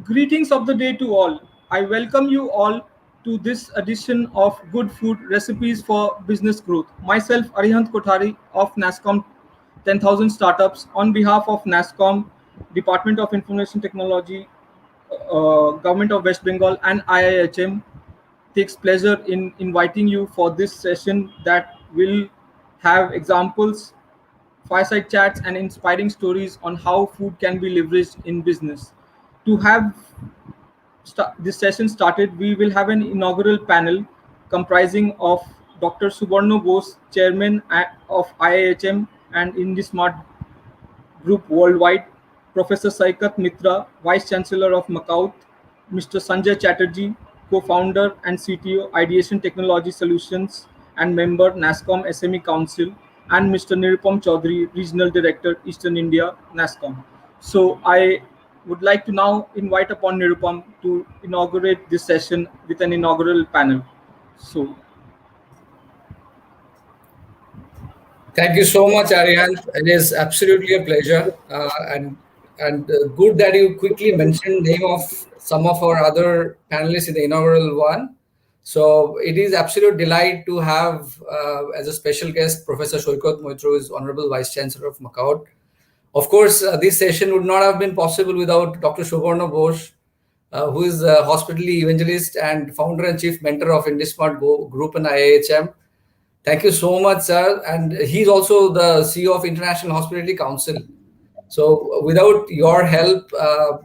Greetings of the day to all. I welcome you all to this edition of Good Food Recipes for Business Growth. Myself, Arihant Kothari of NASCOM 10,000 Startups, on behalf of NASCOM, Department of Information Technology, Government of West Bengal, and IIHM, takes pleasure in inviting you for this session that will have examples, fireside chats, and inspiring stories on how food can be leveraged in business. To have this session started, we will have an inaugural panel comprising of Dr. Subarno Bose, Chairman of IIHM and IndiSmart Group Worldwide, Professor Saikat Mitra, Vice Chancellor of Macaut, Mr. Sanjay Chatterjee, co-founder and CTO, Ideation Technology Solutions and member, NASCOM SME Council, and Mr. Nirupam Chaudhary, Regional Director, Eastern India, NASCOM. So I would like to now invite upon Nirupam to inaugurate this session with an inaugural panel. So Thank you so much, Arihant. It is absolutely a pleasure, and good that you quickly mentioned name of some of our other panelists in the inaugural one. So it is absolute delight to have as a special guest Professor Shoykot Moitro, who is Honorable Vice Chancellor of Macaut. Of course, this session would not have been possible without Dr. Subarno Bose, who is a hospitality evangelist and founder and chief mentor of IndiSmart Group and IIHM. Thank you so much, sir. And he's also the CEO of International Hospitality Council. So without your help,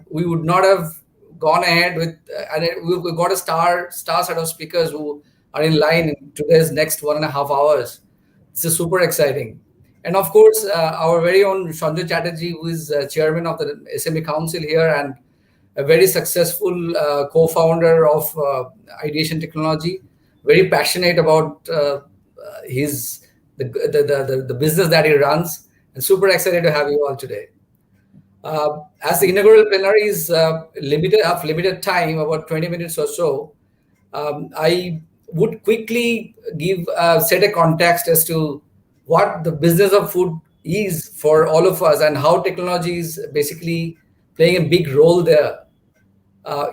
we would not have gone ahead with, and we've got a star set of speakers who are in line in today's next 1.5 hours. This is super exciting. And of course, our very own Sanjay Chatterjee, who is chairman of the SME Council here and a very successful co-founder of Ideation Technology, very passionate about the business that he runs, and super excited to have you all today. As the inaugural plenary is limited time, about 20 minutes or so, I would quickly set a context as to what the business of food is for all of us and how technology is basically playing a big role there.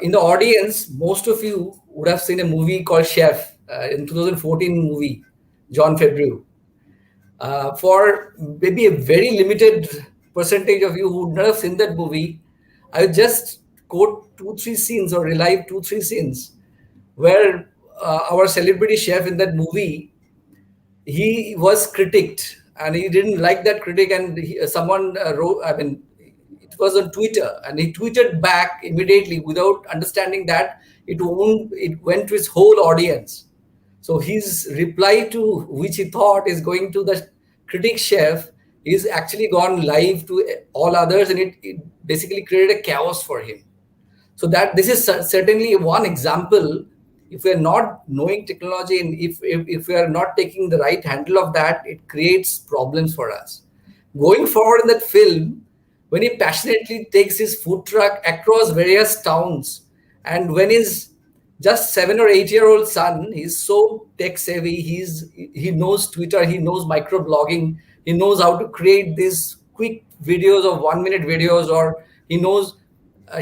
In the audience, most of you would have seen a movie called Chef, in 2014 movie, John Favreau. For maybe a very limited percentage of you who would not have seen that movie, I would just quote 2-3 scenes or relive 2-3 scenes where our celebrity chef in that movie, he was critiqued and he didn't like that critic, and someone wrote, it was on Twitter, and he tweeted back immediately without understanding that it went to his whole audience. So his reply to which he thought is going to the critic chef is actually gone live to all others, and it basically created a chaos for him. So that this is certainly one example. If we are not knowing technology and if we are not taking the right handle of that, it creates problems for us. Going forward in that film, when he passionately takes his food truck across various towns, and when his just 7 or 8-year-old son, he's so tech savvy, he knows Twitter, he knows microblogging, he knows how to create these quick videos of 1-minute videos, or he knows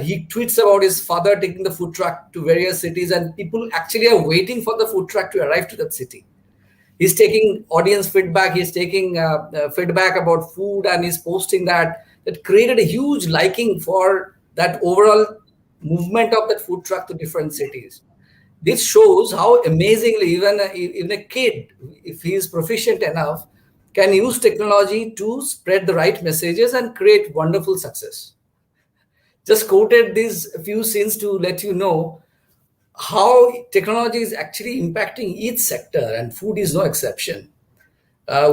he tweets about his father taking the food truck to various cities, and people actually are waiting for the food truck to arrive to that city. He's taking audience feedback, he's taking feedback about food, and he's posting that. That created a huge liking for that overall movement of that food truck to different cities. This shows how amazingly even a kid, if he is proficient enough, can use technology to spread the right messages and create wonderful success. Just quoted these few scenes to let you know how technology is actually impacting each sector, and food is no exception.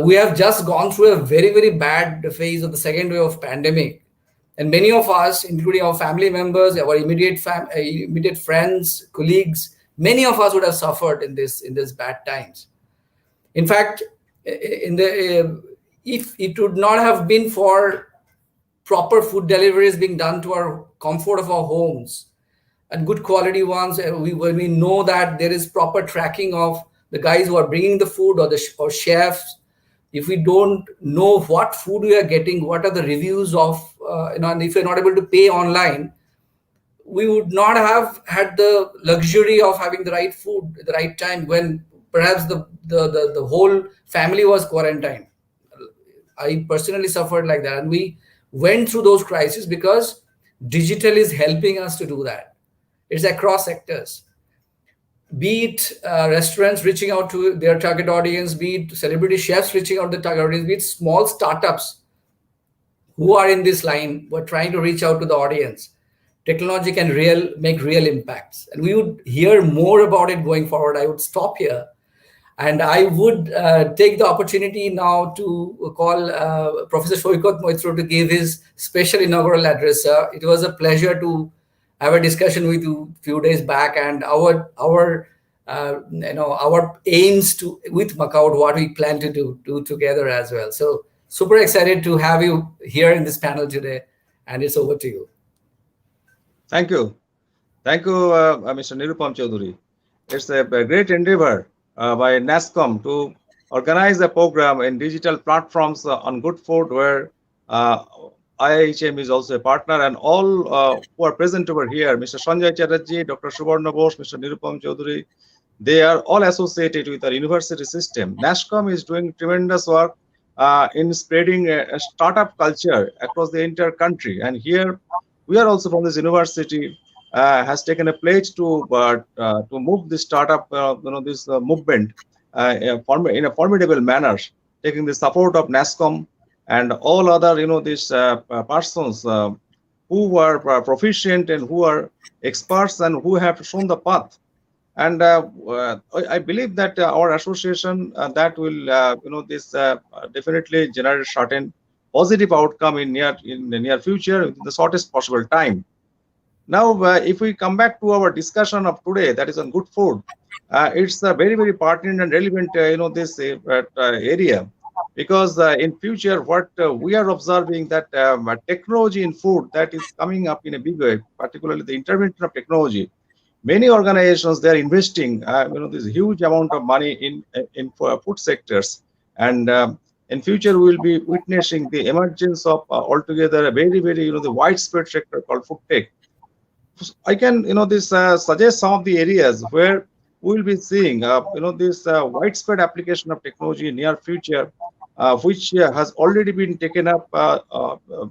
We have just gone through a very, very bad phase of the second wave of pandemic. And many of us, including our family members, our immediate friends, colleagues, many of us would have suffered in this bad times. In fact, if it would not have been for proper food deliveries being done to our comfort of our homes, and good quality ones, when we know that there is proper tracking of the guys who are bringing the food or chefs, if we don't know what food we are getting, what are the reviews of, and if you're not able to pay online, we would not have had the luxury of having the right food at the right time when perhaps the whole family was quarantined. I personally suffered like that, and we went through those crises because digital is helping us to do that. It's across sectors, be it restaurants reaching out to their target audience, be it celebrity chefs reaching out to the target audience, be it small startups who are in this line, who are trying to reach out to the audience. Technology can make real impacts, and we would hear more about it going forward. I would stop here, and I would take the opportunity now to call Professor Shoykot Moitro to give his special inaugural address. It was a pleasure to have a discussion with you a few days back, and our aims to with Macau, what we plan to do together as well. So super excited to have you here in this panel today, and it's over to you. Thank you. Thank you, Mr. Nirupam Chaudhuri. It's a great endeavor by NASCOM to organize a program in digital platforms on good food where IIHM is also a partner, and all who are present over here, Mr. Sanjay Chatterjee, Dr. Subarna Bose, Mr. Nirupam Chaudhuri, they are all associated with our university system. NASCOM is doing tremendous work in spreading a startup culture across the entire country. And here we are also from this university has taken a pledge to move this startup, this movement in a formidable manner, taking the support of NASCOM and all other, these persons who are proficient and who are experts and who have shown the path. And I believe that our association that will, definitely generate certain positive outcome in the near future in the shortest possible time. Now, if we come back to our discussion of today, that is on good food, it's a very, very pertinent and relevant, this area, because in future, what we are observing that technology in food that is coming up in a big way, particularly the intervention of technology. Many organizations, they are investing, this huge amount of money in food sectors, and in future we will be witnessing the emergence of altogether a very, very, the widespread sector called food tech. I can, suggest some of the areas where we will be seeing, this widespread application of technology in near future, which has already been taken up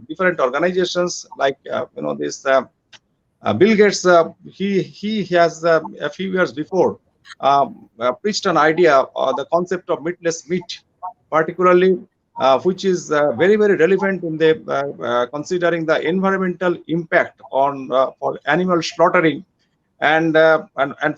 different organizations like, this. Bill Gates, he has a few years before preached an idea, the concept of meatless meat, particularly, which is very, very relevant in the considering the environmental impact on for animal slaughtering, and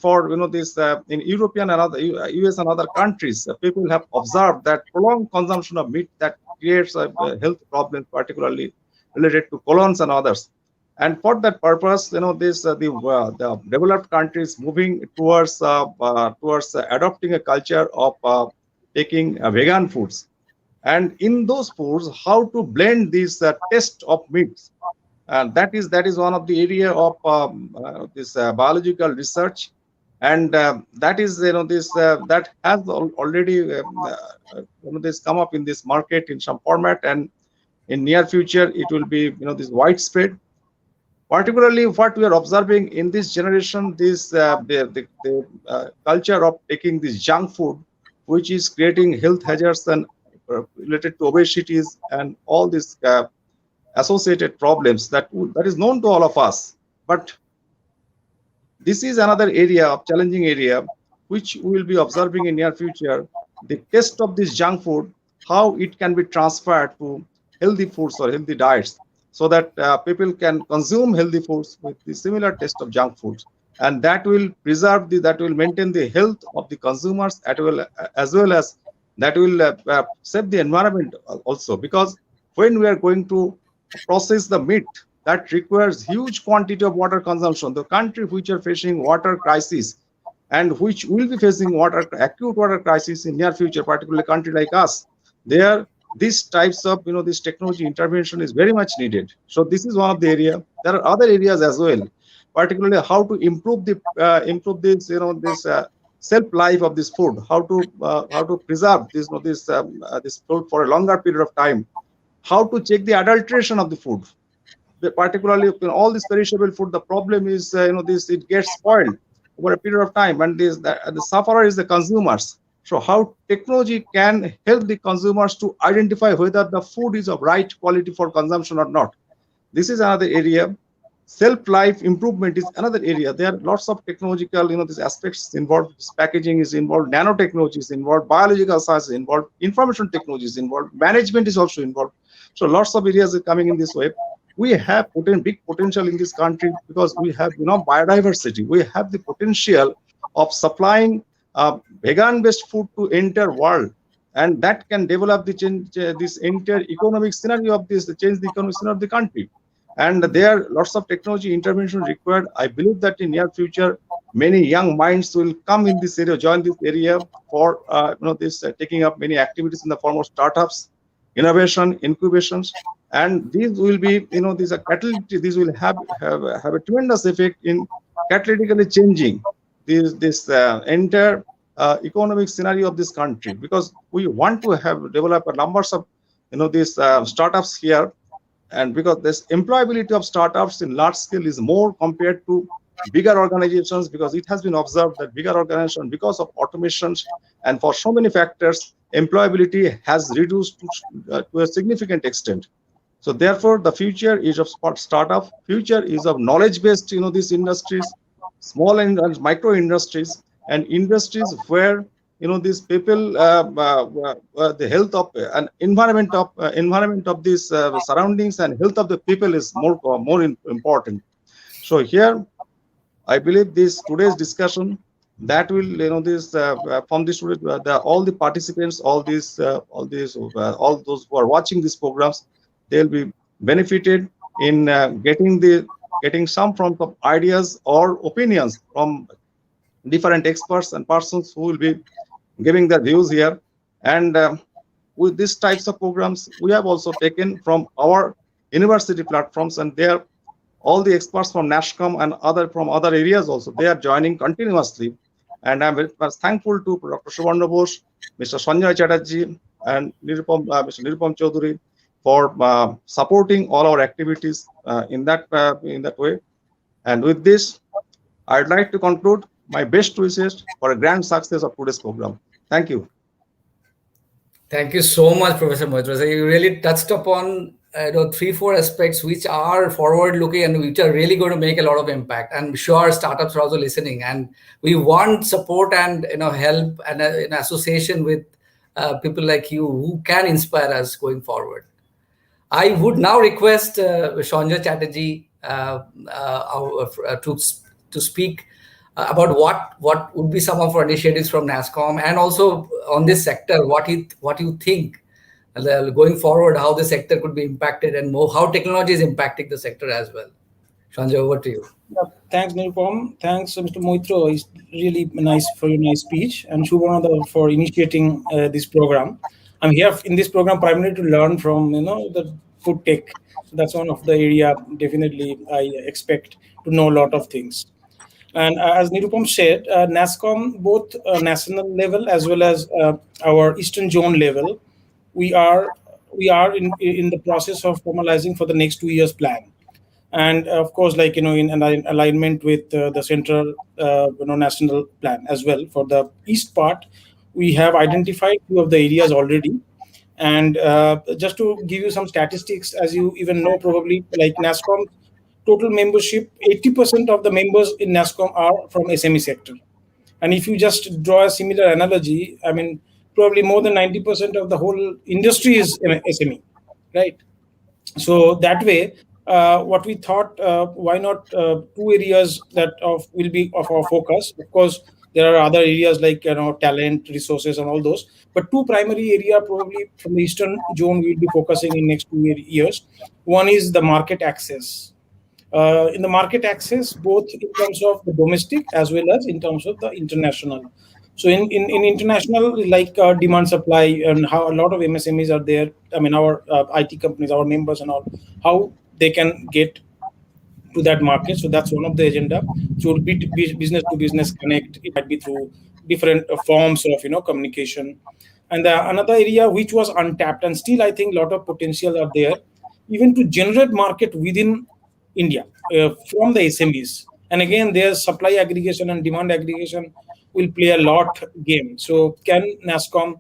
for this in European and other US and other countries, people have observed that prolonged consumption of meat that creates health problems, particularly related to colons and others. And for that purpose, this the developed countries moving towards adopting a culture of taking vegan foods, and in those foods, how to blend this taste of meats, and that is one of the area of this biological research, and that is this that has already this come up in this market in some format, and in near future it will be this widespread. Particularly, what we are observing in this generation, this the culture of taking this junk food, which is creating health hazards and related to obesities and all these associated problems that is known to all of us. But this is another area of challenging area, which we will be observing in near future. The taste of this junk food, how it can be transferred to healthy foods or healthy diets, so that people can consume healthy foods with the similar taste of junk foods, and that will that will maintain the health of the consumers as well as that will save the environment also, because when we are going to process the meat, that requires huge quantity of water consumption. The country which are facing water crisis and which will be facing acute water crisis in near future, particularly a country like us, there these types of this technology intervention is very much needed. So this is one of the area. There are other areas as well, particularly how to improve this this shelf life of this food, how to preserve this food for a longer period of time, how to check the adulteration of the food. particularly all this perishable food, the problem is this, it gets spoiled over a period of time, and the sufferer is the consumers. So how technology can help the consumers to identify whether the food is of right quality for consumption or not. This is another area. Self-life improvement is another area. There are lots of technological, these aspects involved. This packaging is involved, nanotechnology is involved, biological science is involved, information technology is involved, management is also involved. So lots of areas are coming in this way. We have big potential in this country because we have, biodiversity. We have the potential of supplying vegan-based food to entire world, and that can develop the change, this entire economic scenario of this, change the economic scenario of the country. And there are lots of technology intervention required. I believe that in near future, many young minds will come in this area, join this area for taking up many activities in the form of startups, innovation, incubations, and these will be, these are catalytic. These will have a tremendous effect in catalytically changing this entire economic scenario of this country, because we want to have develop a numbers of these startups here. And because this employability of startups in large scale is more compared to bigger organizations, because it has been observed that bigger organizations, because of automations and for so many factors, employability has reduced to a significant extent. So therefore, the future is of startup, future is of knowledge-based, these industries, small and micro industries, and industries where these people, the health of and environment of these surroundings and health of the people is more important. So here, I believe this today's discussion that will this from this all the participants, all those who are watching these programs, they'll be benefited in getting some form of ideas or opinions from different experts and persons who will be giving their views here. And with these types of programs, we have also taken from our university platforms, and there all the experts from NASCOM and from other areas also, they are joining continuously. And I'm very much thankful to Dr. Subarna Bose, Mr. Sanjay Chatterjee, and Mr. Nirupam Chaudhuri for supporting all our activities in that way. And with this, I'd like to conclude my best wishes for a grand success of today's program. Thank you. Thank you so much, Professor Moitra. You really touched upon 3-4 aspects which are forward-looking and which are really going to make a lot of impact. I'm sure startups are also listening, and we want support and help and in association with people like you who can inspire us going forward. I would now request Sanjay Chatterjee to speak about what would be some of our initiatives from NASCOM, and also on this sector, what you think going forward, how the sector could be impacted, and how technology is impacting the sector as well. Sanjay, over to you. Yeah, thanks, Nirupam. Thanks, Mr. Moitra. It's really nice for your nice speech, and Shubhananda for initiating this program. I'm here in this program primarily to learn from the food tech. So that's one of the area definitely I expect to know a lot of things. And as Nirupam said, NASCOM, both national level as well as our Eastern Zone level, we are in the process of formalizing for the next 2 years plan. And of course, in alignment with the central national plan as well. For the east part, we have identified few of the areas already. And just to give you some statistics, as you even know, probably like NASCOM total membership, 80% of the members in NASCOM are from SME sector. And if you just draw a similar analogy, I mean, probably more than 90% of the whole industry is SME, right? So that way, what we thought, why not 2 areas that will be of our focus? Of course, there are other areas like talent, resources, and all those. But 2 primary area probably from the Eastern Zone we'll be focusing in next 2 years. One is the market access. In the market access, both in terms of the domestic as well as in terms of the international. So in international, like demand supply and how a lot of MSMEs are there. I mean, our IT companies, our members and all, how they can get to that market. So that's one of the agenda. So it will be business to business connect. It might be through different forms of communication. And another area which was untapped and still I think a lot of potential are there even to generate market within India from the SMEs. And again, their supply aggregation and demand aggregation will play a lot game. So can NASCOM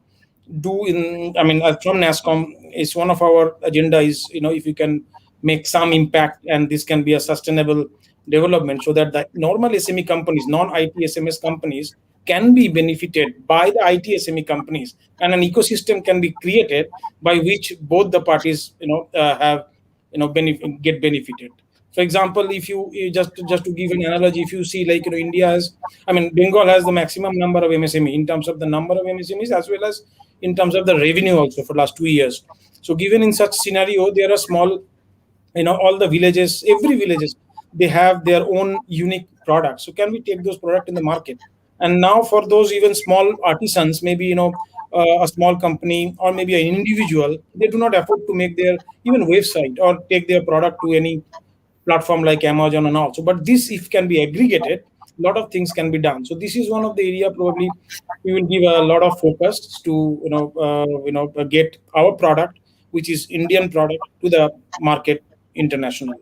do in, I mean, from NASCOM is one of our agenda is, if you can make some impact and this can be a sustainable development so that the normal SME companies, non-IT SMS companies can be benefited by the IT SME companies, and an ecosystem can be created by which both the parties, have, get benefited. For example, if you just to give an analogy, if you see like India has, I mean, Bengal has the maximum number of MSME in terms of the number of MSMEs as well as in terms of the revenue also for last 2 years. So given in such scenario, there are small, all the villages, every villages, they have their own unique products. So can we take those products in the market? And now for those even small artisans, maybe a small company or maybe an individual, they do not afford to make their even website or take their product to any platform like Amazon and also. But this, if can be aggregated, a lot of things can be done. So this is one of the area probably we will give a lot of focus to get our product, which is Indian product, to the market internationally.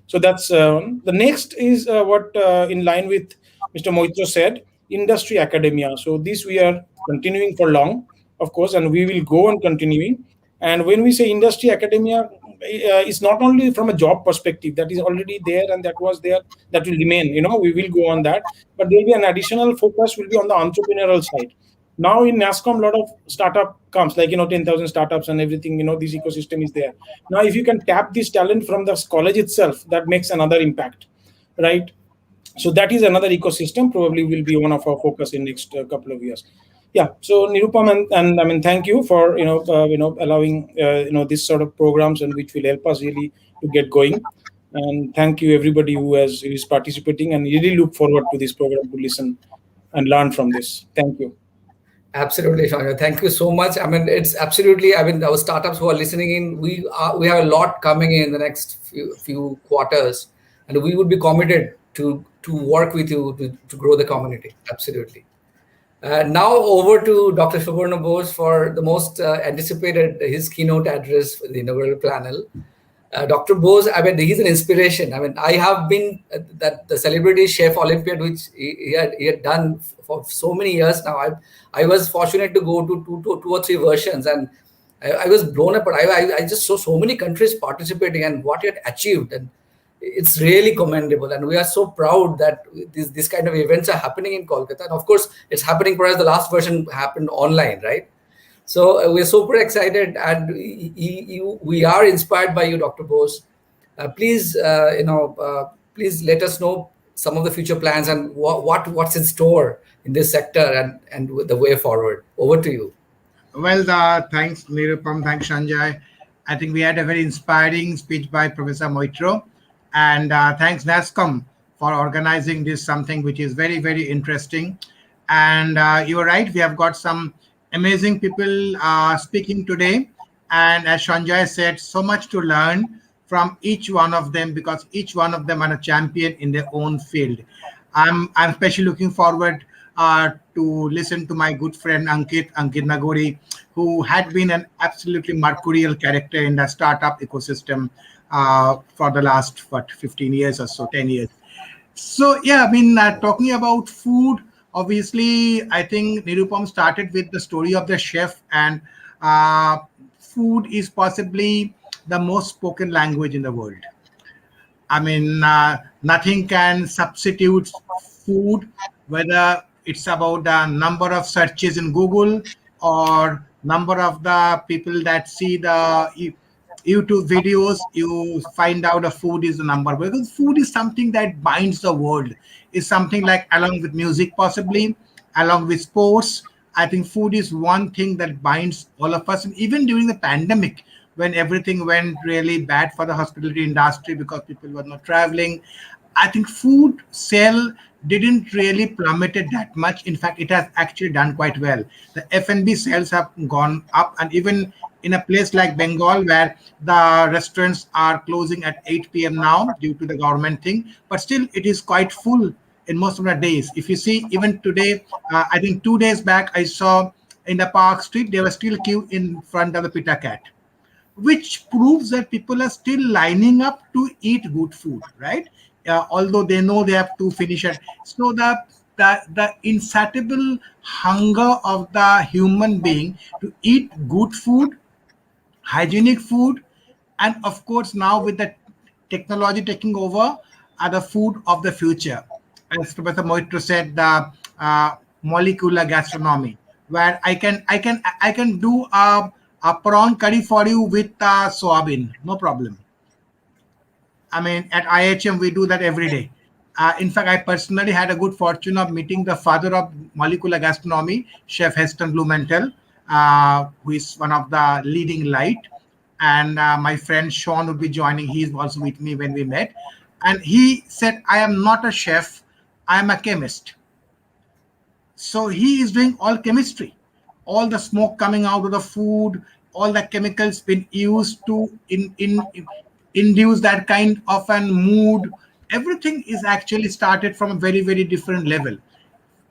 So that's the next is what in line with Mr. Moitra said, industry academia. So this we are continuing for long, of course, and we will go on continuing. And when we say industry academia, it's not only from a job perspective that is already there and that was there, that will remain. We will go on that, but there will be an additional focus will be on the entrepreneurial side. Now in NASCOM, a lot of startup comes, like 10,000 startups and everything. This ecosystem is there. Now, if you can tap this talent from the college itself, that makes another impact, right? So that is another ecosystem. Probably will be one of our focus in next couple of years. Yeah. So Nirupam and I mean, thank you for allowing this sort of programs and which will help us really to get going. And thank you everybody who is participating, and really look forward to this program to listen and learn from this. Thank you. Absolutely, Shanya. Thank you so much. I mean, it's absolutely. I mean, our startups who are listening in, we have a lot coming in the next few quarters, and we would be committed to work with you to grow the community. Absolutely. Now over to Dr. Subarna Bose for the most anticipated his keynote address for the inaugural panel. Dr. Bose, I mean, he's an inspiration. I mean, I have been that the celebrity chef Olympiad, which he had done for so many years now. I was fortunate to go to two or three versions, and I was blown up. But I just saw so many countries participating and what he had achieved, and it's really commendable. And we are so proud that this kind of events are happening in Kolkata. And of course, it's happening, whereas the last version happened online, right? So we're super excited, and we are inspired by you, Dr. Bose. Please, please let us know some of the future plans and what's in store in this sector and the way forward. Over to you. Well, thanks, Nirupam. Thanks, Sanjay. I think we had a very inspiring speech by Professor Moitro, and thanks NASCOM for organizing this, something which is very, very interesting. And you are right, we have got some amazing people speaking today, and as Sanjay said, so much to learn from each one of them, because each one of them are a champion in their own field. I'm especially looking forward to listen to my good friend Ankit Nagori, who had been an absolutely mercurial character in the startup ecosystem for the last 15 years or so, 10 years. So yeah, I mean, talking about food, obviously, I think Nirupam started with the story of the chef, and food is possibly the most spoken language in the world. I mean, nothing can substitute food, whether it's about the number of searches in Google or number of the people that see the YouTube videos. You find out the food is the number, because food is something that binds the world. It's something like, along with music, possibly, along with sports, I think food is one thing that binds all of us. And even during the pandemic, when everything went really bad for the hospitality industry because people were not traveling, I think food sale didn't really plummeted that much. In fact, it has actually done quite well. The F&B sales have gone up, and even in a place like Bengal, where the restaurants are closing at 8 p.m. now due to the government thing, but still it is quite full in most of the days. If you see, even today, I think 2 days back, I saw in the Park Street, there was still queue in front of the Pita Cat. which proves that people are still lining up to eat good food, right? Although they know they have to finish it. So the insatiable hunger of the human being to eat good food, hygienic food, and of course now with the technology taking over, are the food of the future. As Professor Moitro said, the molecular gastronomy, where I can do a prawn curry for you with soybean, no problem. I mean, at IHM, we do that every day. In fact, I personally had a good fortune of meeting the father of molecular gastronomy, Chef Heston Blumenthal, who is one of the leading light. And my friend Sean would be joining. He's also with me when we met. And he said, I am not a chef, I am a chemist. So he is doing all chemistry, all the smoke coming out of the food, all the chemicals been used to induce that kind of an mood. Everything is actually started from a very, very different level.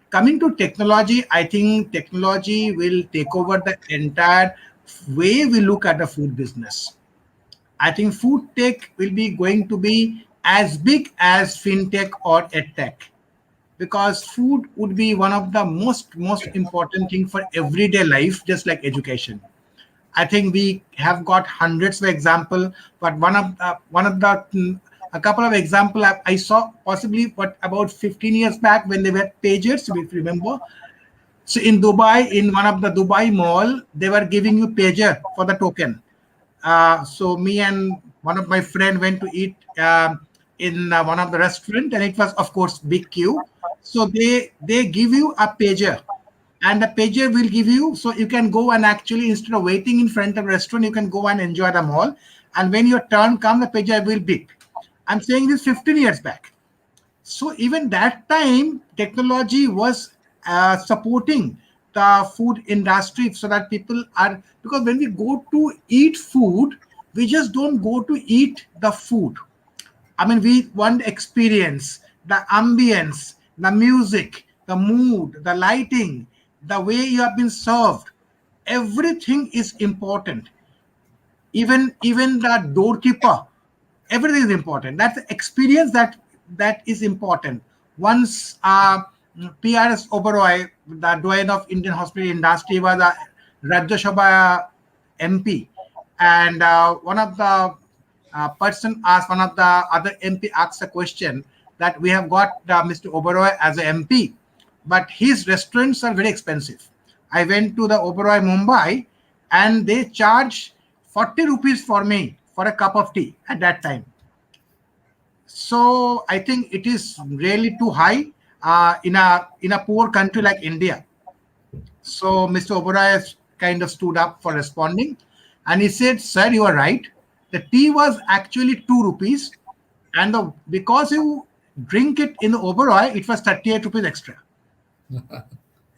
Coming to technology, I think technology will take over the entire way we look at the food business. I think food tech will be going to be as big as fintech or edtech, because food would be one of the most important thing for everyday life, just like education. I think we have got hundreds of example, but a couple of example I saw possibly, but about 15 years back when they were pagers, if you remember. So in Dubai, in one of the Dubai mall, they were giving you pager for the token. So me and one of my friend went to eat in one of the restaurant, and it was of course big queue. So they give you a pager, and the pager will give you, so you can go and actually, instead of waiting in front of the restaurant, you can go and enjoy the mall. And when your turn comes, the pager will beep. I'm saying this 15 years back. So even that time, technology was supporting the food industry, so that people are, because when we go to eat food, we just don't go to eat the food. I mean, we want experience, the ambience, the music, the mood, the lighting, the way you have been served. Everything is important. Even the doorkeeper, everything is important. That's the experience that is important. Once PRS Oberoi, the doyen of Indian hospitality industry, was a Rajya Sabha MP, and one of the person asked, one of the other MP asked a question, that we have got Mr. Oberoi as an MP, but his restaurants are very expensive. I went to the Oberoi Mumbai, and they charge 40 rupees for me for a cup of tea at that time. So I think it is really too high in a poor country like India. So Mr. Oberoi has kind of stood up for responding, and he said, "Sir, you are right. The tea was actually 2 rupees, and because you drink it in the Oberoi, it was 38 rupees extra.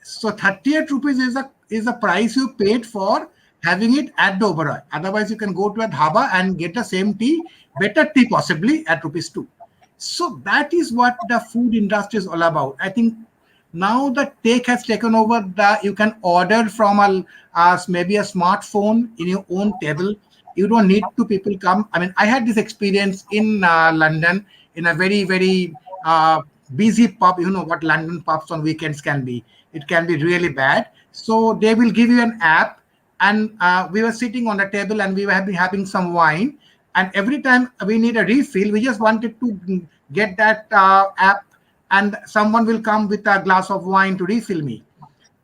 So 38 rupees is the price you paid for having it at the Oberoi. Otherwise, you can go to a dhaba and get the same tea, better tea possibly, at rupees 2. So that is what the food industry is all about. I think now the tech has taken over. You can order from maybe a smartphone in your own table. You don't need to people come. I mean, I had this experience in London, in a very, very busy pub. You know what London pubs on weekends can be. It can be really bad. So they will give you an app, and we were sitting on the table, and we were having some wine. And every time we need a refill, we just wanted to get that app, and someone will come with a glass of wine to refill me,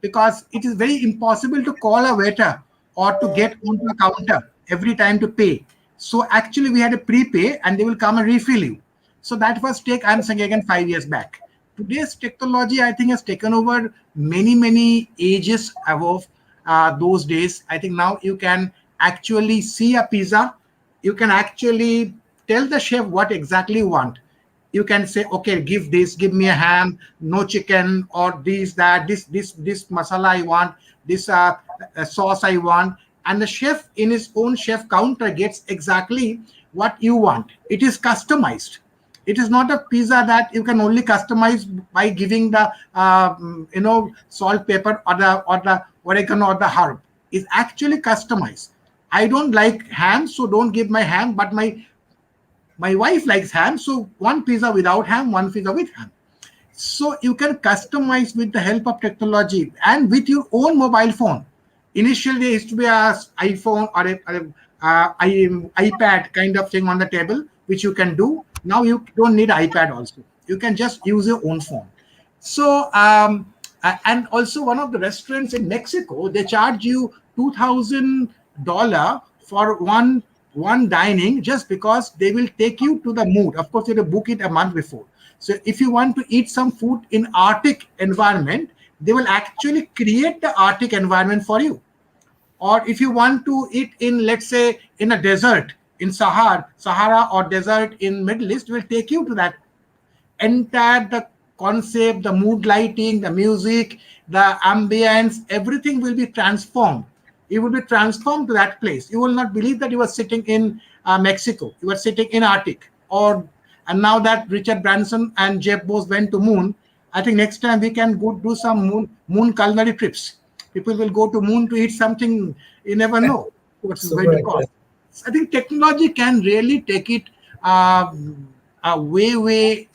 because it is very impossible to call a waiter or to get onto a counter every time to pay. So actually, we had a prepay, and they will come and refill you. So that was I'm saying again 5 years back. Today's technology, I think, has taken over many ages above those days. I think now you can actually see a pizza. You can actually tell the chef what exactly you want. You can say, okay, give me a ham, no chicken, or this masala I want, this sauce I want. And the chef in his own chef counter gets exactly what you want. It is customized. It is not a pizza that you can only customize by giving the salt, pepper, or the oregano or the herb. It's actually customized. I don't like ham, so don't give my ham, but my wife likes ham, so one pizza without ham, one pizza with ham. So you can customize with the help of technology and with your own mobile phone. Initially, there used to be a iPhone or iPad kind of thing on the table, which you can do. Now you don't need iPad also. You can just use your own phone. So, and also one of the restaurants in Mexico, they charge you $2,000 for one dining, just because they will take you to the mood. Of course, you have to book it a month before. So if you want to eat some food in Arctic environment, they will actually create the Arctic environment for you. Or if you want to eat in, let's say, in a desert in Sahara or desert in Middle East, will take you to that entire the concept, the mood lighting, the music, the ambience, everything will be transformed. You will be transformed to that place. You will not believe that you are sitting in Mexico. You are sitting in Arctic. Or and now that Richard Branson and Jeff Bezos went to moon, I think next time we can go do some moon culinary trips. People will go to moon to eat something you never know what it's going Super to cost. exciting. I think technology can really take it way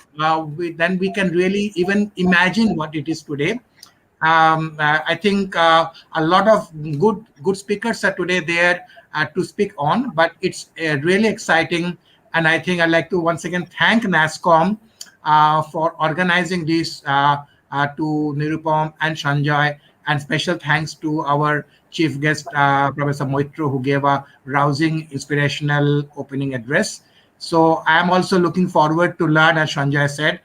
than we can really even imagine what it is today. I think a lot of good speakers are today there to speak on, but it's really exciting. And I think I'd like to once again thank NASCOM for organizing this to Nirupam and Sanjay, and special thanks to our chief guest, Professor Moitro, who gave a rousing, inspirational opening address. So I am also looking forward to learn, as Sanjay said,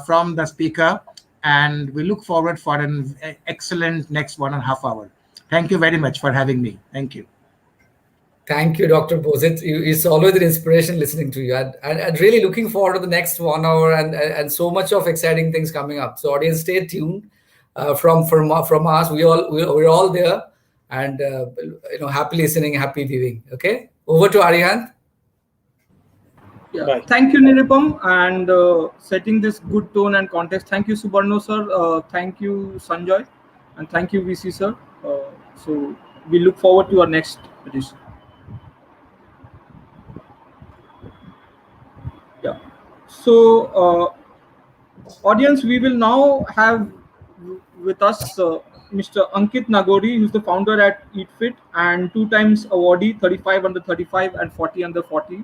from the speaker, and we look forward for an excellent next 1.5 hours. Thank you very much for having me. Thank you. Thank you, Dr. Bose. It's always an inspiration listening to you. And really looking forward to the next 1 hour, and so much of exciting things coming up. So audience, stay tuned. From us, we're all there, and happy listening, happy viewing. Okay, over to Arihant. Yeah, Bye. thank you, Nirupam, and setting this good tone and context. Thank you, Subarno sir. Thank you, Sanjoy, and thank you, VC sir. So we look forward to our next edition. Yeah. So, audience, we will now have with us Mr. Ankit Nagori, who's the founder at EatFit and 2 times awardee, 35 under 35 and 40 under 40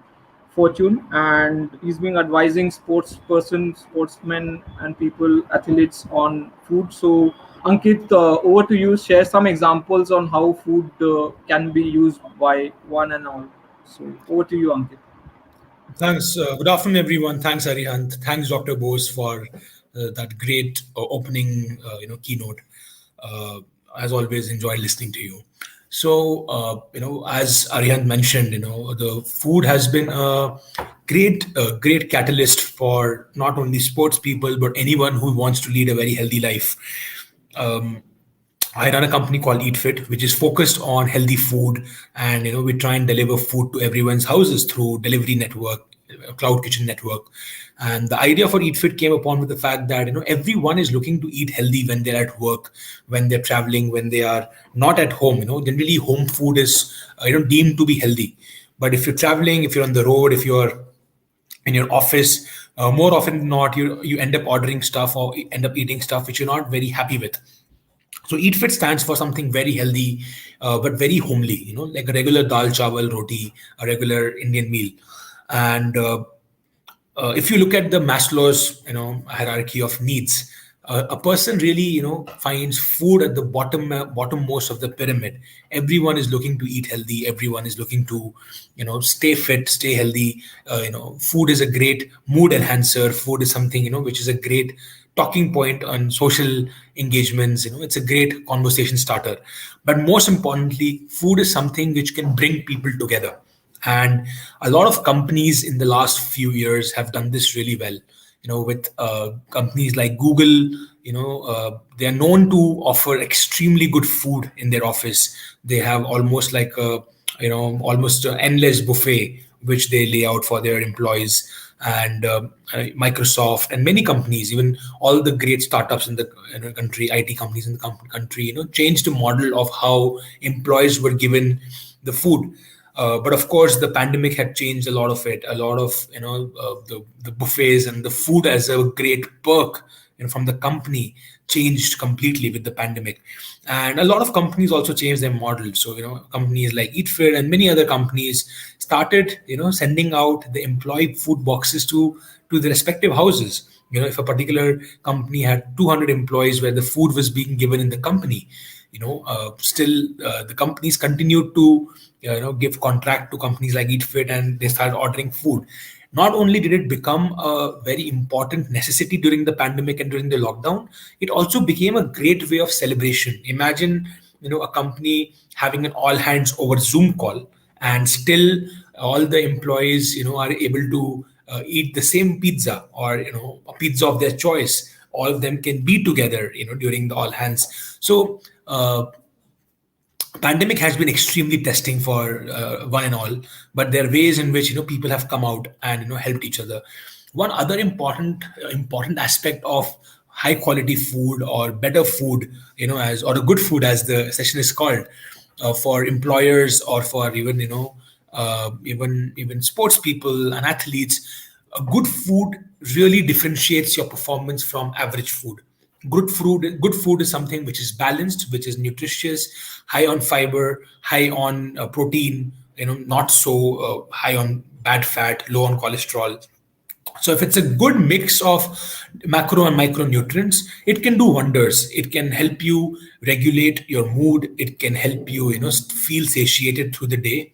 Fortune, and he's been advising sportsmen, and people, athletes on food. So, Ankit, over to you. Share some examples on how food can be used by one and all. So, over to you, Ankit. Thanks. Good afternoon, everyone. Thanks, Arihant. Thanks, Dr. Bose, for that great opening, keynote. As always, enjoyed listening to you. So, as Arihant mentioned, the food has been a great catalyst for not only sports people but anyone who wants to lead a very healthy life. Um, I run a company called EatFit, which is focused on healthy food, and we try and deliver food to everyone's houses through delivery network, cloud kitchen network. And the idea for EatFit came upon with the fact that everyone is looking to eat healthy when they're at work, when they're traveling, when they are not at home. Generally home food is deemed to be healthy, but if you're traveling, if you're on the road, if you're in your office, more often than not, you end up ordering stuff or end up eating stuff which you're not very happy with. So EatFit stands for something very healthy, but very homely, like a regular dal chawal roti, a regular Indian meal. And if you look at the Maslow's, hierarchy of needs, a person really, finds food at the bottommost of the pyramid. Everyone is looking to eat healthy. Everyone is looking to, stay fit, stay healthy. Food is a great mood enhancer. Food is something, which is a great talking point on social engagements. It's a great conversation starter. But most importantly, food is something which can bring people together. And a lot of companies in the last few years have done this really well. With companies like Google, they are known to offer extremely good food in their office. They have almost like almost an endless buffet which they lay out for their employees. And Microsoft and many companies, even all the great startups in the country, IT companies in the country, changed the model of how employees were given the food. But of course, the pandemic had changed a lot of it. A lot of the buffets and the food as a great perk from the company changed completely with the pandemic, and a lot of companies also changed their model. So companies like EatFit and many other companies started sending out the employee food boxes to the respective houses. If a particular company had 200 employees where the food was being given in the company, still the companies continued to give contract to companies like EatFit, and they started ordering food. Not only did it become a very important necessity during the pandemic and during the lockdown, it also became a great way of celebration. Imagine a company having an all hands over Zoom call, and still all the employees are able to eat the same pizza, or a pizza of their choice. All of them can be together during the all hands. So pandemic has been extremely testing for one and all, but there are ways in which people have come out and helped each other. One other important aspect of high quality food, or better food, as, or a good food as the session is called, for employers, or for even even sports people and athletes, good food really differentiates your performance from average food. Good food is something which is balanced, which is nutritious, high on fiber, high on protein, not so high on bad fat, low on cholesterol. So if it's a good mix of macro and micronutrients, it can do wonders. It can help you regulate your mood. It can help you, feel satiated through the day.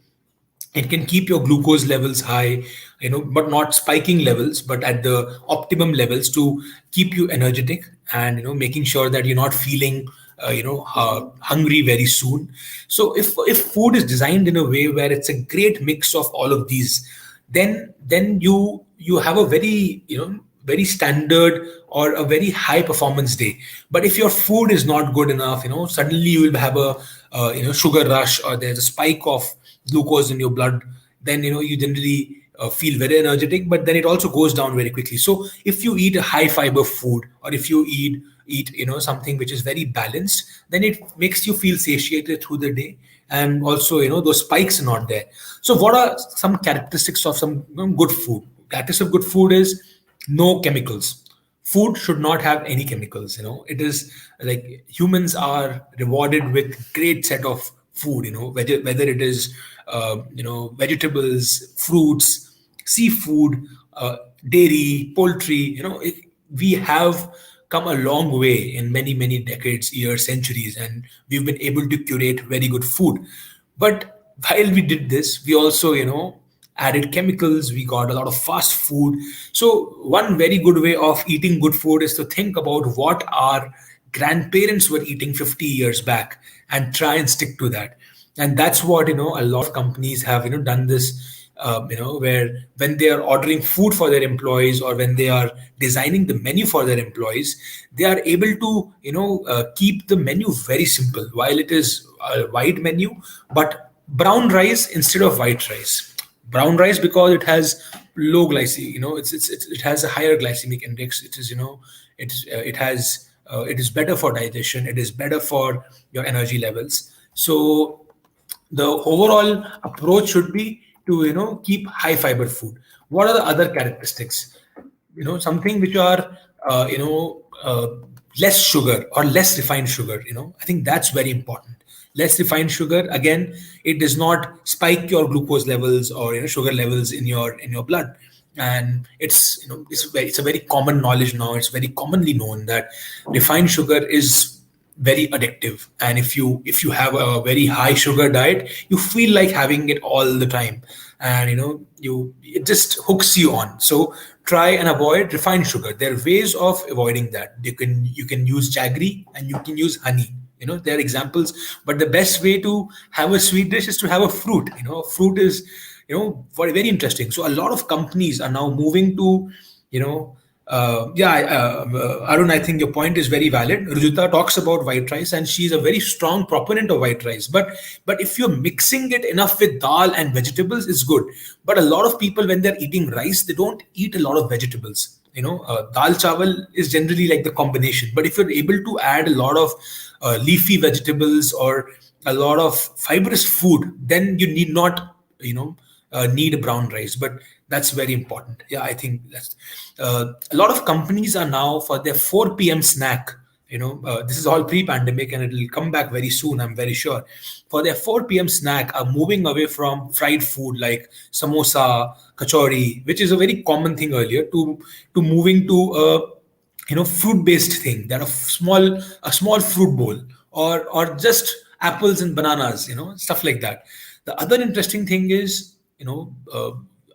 It can keep your glucose levels high, but not spiking levels, but at the optimum levels to keep you energetic, and making sure that you're not feeling hungry very soon. So if food is designed in a way where it's a great mix of all of these, then you have a very very standard or a very high performance day. But if your food is not good enough, suddenly you will have a sugar rush, or there's a spike of glucose in your blood. Then you generally feel very energetic, but then it also goes down very quickly. So if you eat a high fiber food, or if you eat something which is very balanced, then it makes you feel satiated through the day, and also those spikes are not there. So what are some characteristics of some good food? Characteristics of good food is no chemicals. Food should not have any chemicals. It is like humans are rewarded with great set of food, whether it is vegetables, fruits, seafood, dairy, poultry. We have come a long way in many decades, years, centuries, and we've been able to curate very good food. But while we did this, we also added chemicals. We got a lot of fast food. So one very good way of eating good food is to think about what our grandparents were eating 50 years back, and try and stick to that. And that's what a lot of companies have done this, where when they are ordering food for their employees, or when they are designing the menu for their employees, they are able to keep the menu very simple. While it is a wide menu, but brown rice instead of white rice. Brown rice because it has low glycemic, it has a higher glycemic index. It is it is better for digestion. It is better for your energy levels. So the overall approach should be to keep high fiber food. What are the other characteristics? Something which are less sugar or less refined sugar. I think that's very important. Less refined sugar, again, it does not spike your glucose levels or sugar levels in your blood. And it's it's a very common knowledge now. It's very commonly known that refined sugar is very addictive, and if you have a very high sugar diet, you feel like having it all the time, and it just hooks you on. So try and avoid refined sugar. There are ways of avoiding that. You can use jaggery, and you can use honey. There are examples, but the best way to have a sweet dish is to have a fruit. Fruit is very, very interesting. So a lot of companies are now moving to Arun, I think your point is very valid. Rujuta talks about white rice, and she's a very strong proponent of white rice. But if you're mixing it enough with dal and vegetables, it's good. But a lot of people, when they're eating rice, they don't eat a lot of vegetables. Dal chawal is generally like the combination. But if you're able to add a lot of leafy vegetables, or a lot of fibrous food, then you need not, need brown rice. But that's very important. Yeah, I think that's a lot of companies are now for their 4 p.m. snack. This is all pre-pandemic, and it will come back very soon, I'm very sure. For their 4 p.m. snack, are moving away from fried food like samosa, kachori, which is a very common thing earlier, to moving to fruit based thing, that a small fruit bowl, or just apples and bananas, stuff like that. The other interesting thing is,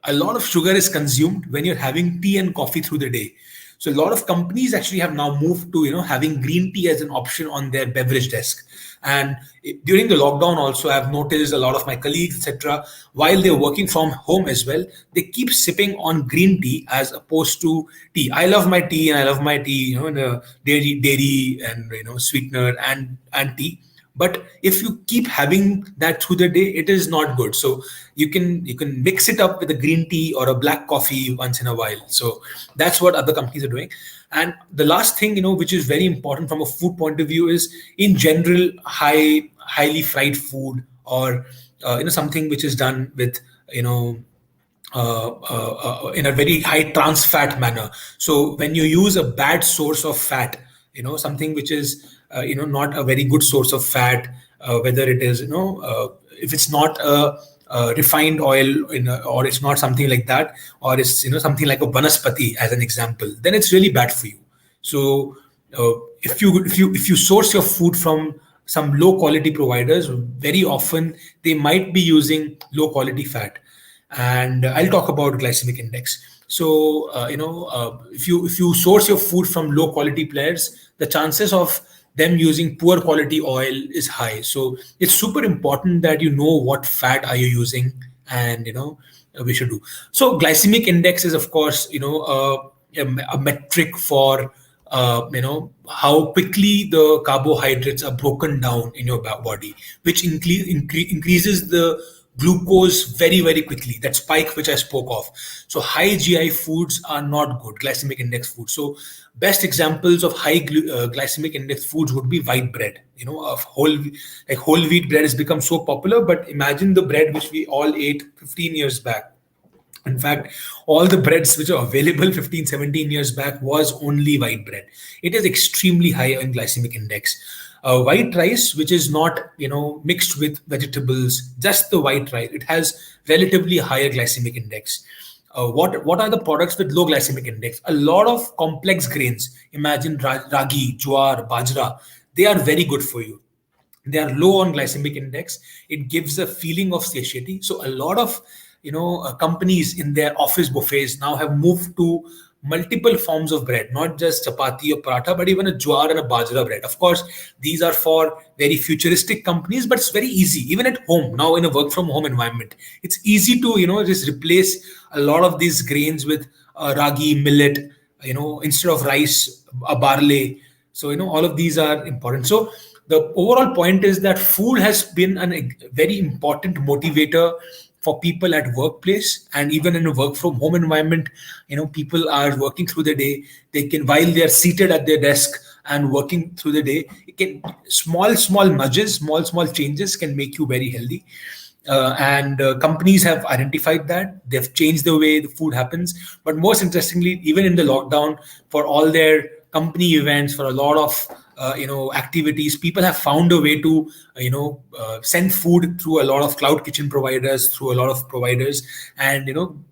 a lot of sugar is consumed when you're having tea and coffee through the day. So a lot of companies actually have now moved to having green tea as an option on their beverage desk. And during the lockdown also, I've noticed a lot of my colleagues, etc., while they're working from home as well, they keep sipping on green tea as opposed to tea. I love my tea, and I love my tea, in a dairy and sweetener and tea. But if you keep having that through the day, it is not good. So you can mix it up with a green tea or a black coffee once in a while. So that's what other companies are doing. And the last thing, which is very important from a food point of view, is in general highly fried food, or something which is done with in a very high trans fat manner. So when you use a bad source of fat, something which is not a very good source of fat, whether it is if it's not a refined oil, or it's not something like that, or it's something like a vanaspati as an example, then it's really bad for you. So if you source your food from some low quality providers, very often they might be using low quality fat. And I'll talk about glycemic index. So if you source your food from low quality players, the chances of them using poor quality oil is high. So it's super important that you know what fat are you using, and we should do. So glycemic index is, of course, a metric for how quickly the carbohydrates are broken down in your body, which increases the glucose very, very quickly, that spike which I spoke of. So high GI foods are not good, glycemic index foods. So best examples of high glycemic index foods would be white bread. Of whole wheat bread has become so popular, but imagine the bread which we all ate 15 years back. In fact, all the breads which are available 15, 17 years back was only white bread. It is extremely high in glycemic index. White rice, which is not, mixed with vegetables, just the white rice, it has relatively higher glycemic index. What are the products with low glycemic index? A lot of complex grains. Imagine ragi, jowar, bajra. They are very good for you. They are low on glycemic index. It gives a feeling of satiety. So a lot of companies in their office buffets now have moved to multiple forms of bread, not just chapati or paratha, but even a jowar and a bajra bread. Of course, these are for very futuristic companies, but it's very easy. Even at home, now in a work from home environment, it's easy to, just replace a lot of these grains with ragi, millet, instead of rice, a barley. So, all of these are important. So the overall point is that food has been a very important motivator for people at workplace, and even in a work from home environment. People are working through the day. They can, while they are seated at their desk and working through the day, it can, small nudges, small changes can make you very healthy. And companies have identified that. They've changed the way the food happens. But most interestingly, even in the lockdown, for all their company events, for a lot of activities, people have found a way to send food through a lot of cloud kitchen providers, through a lot of providers, and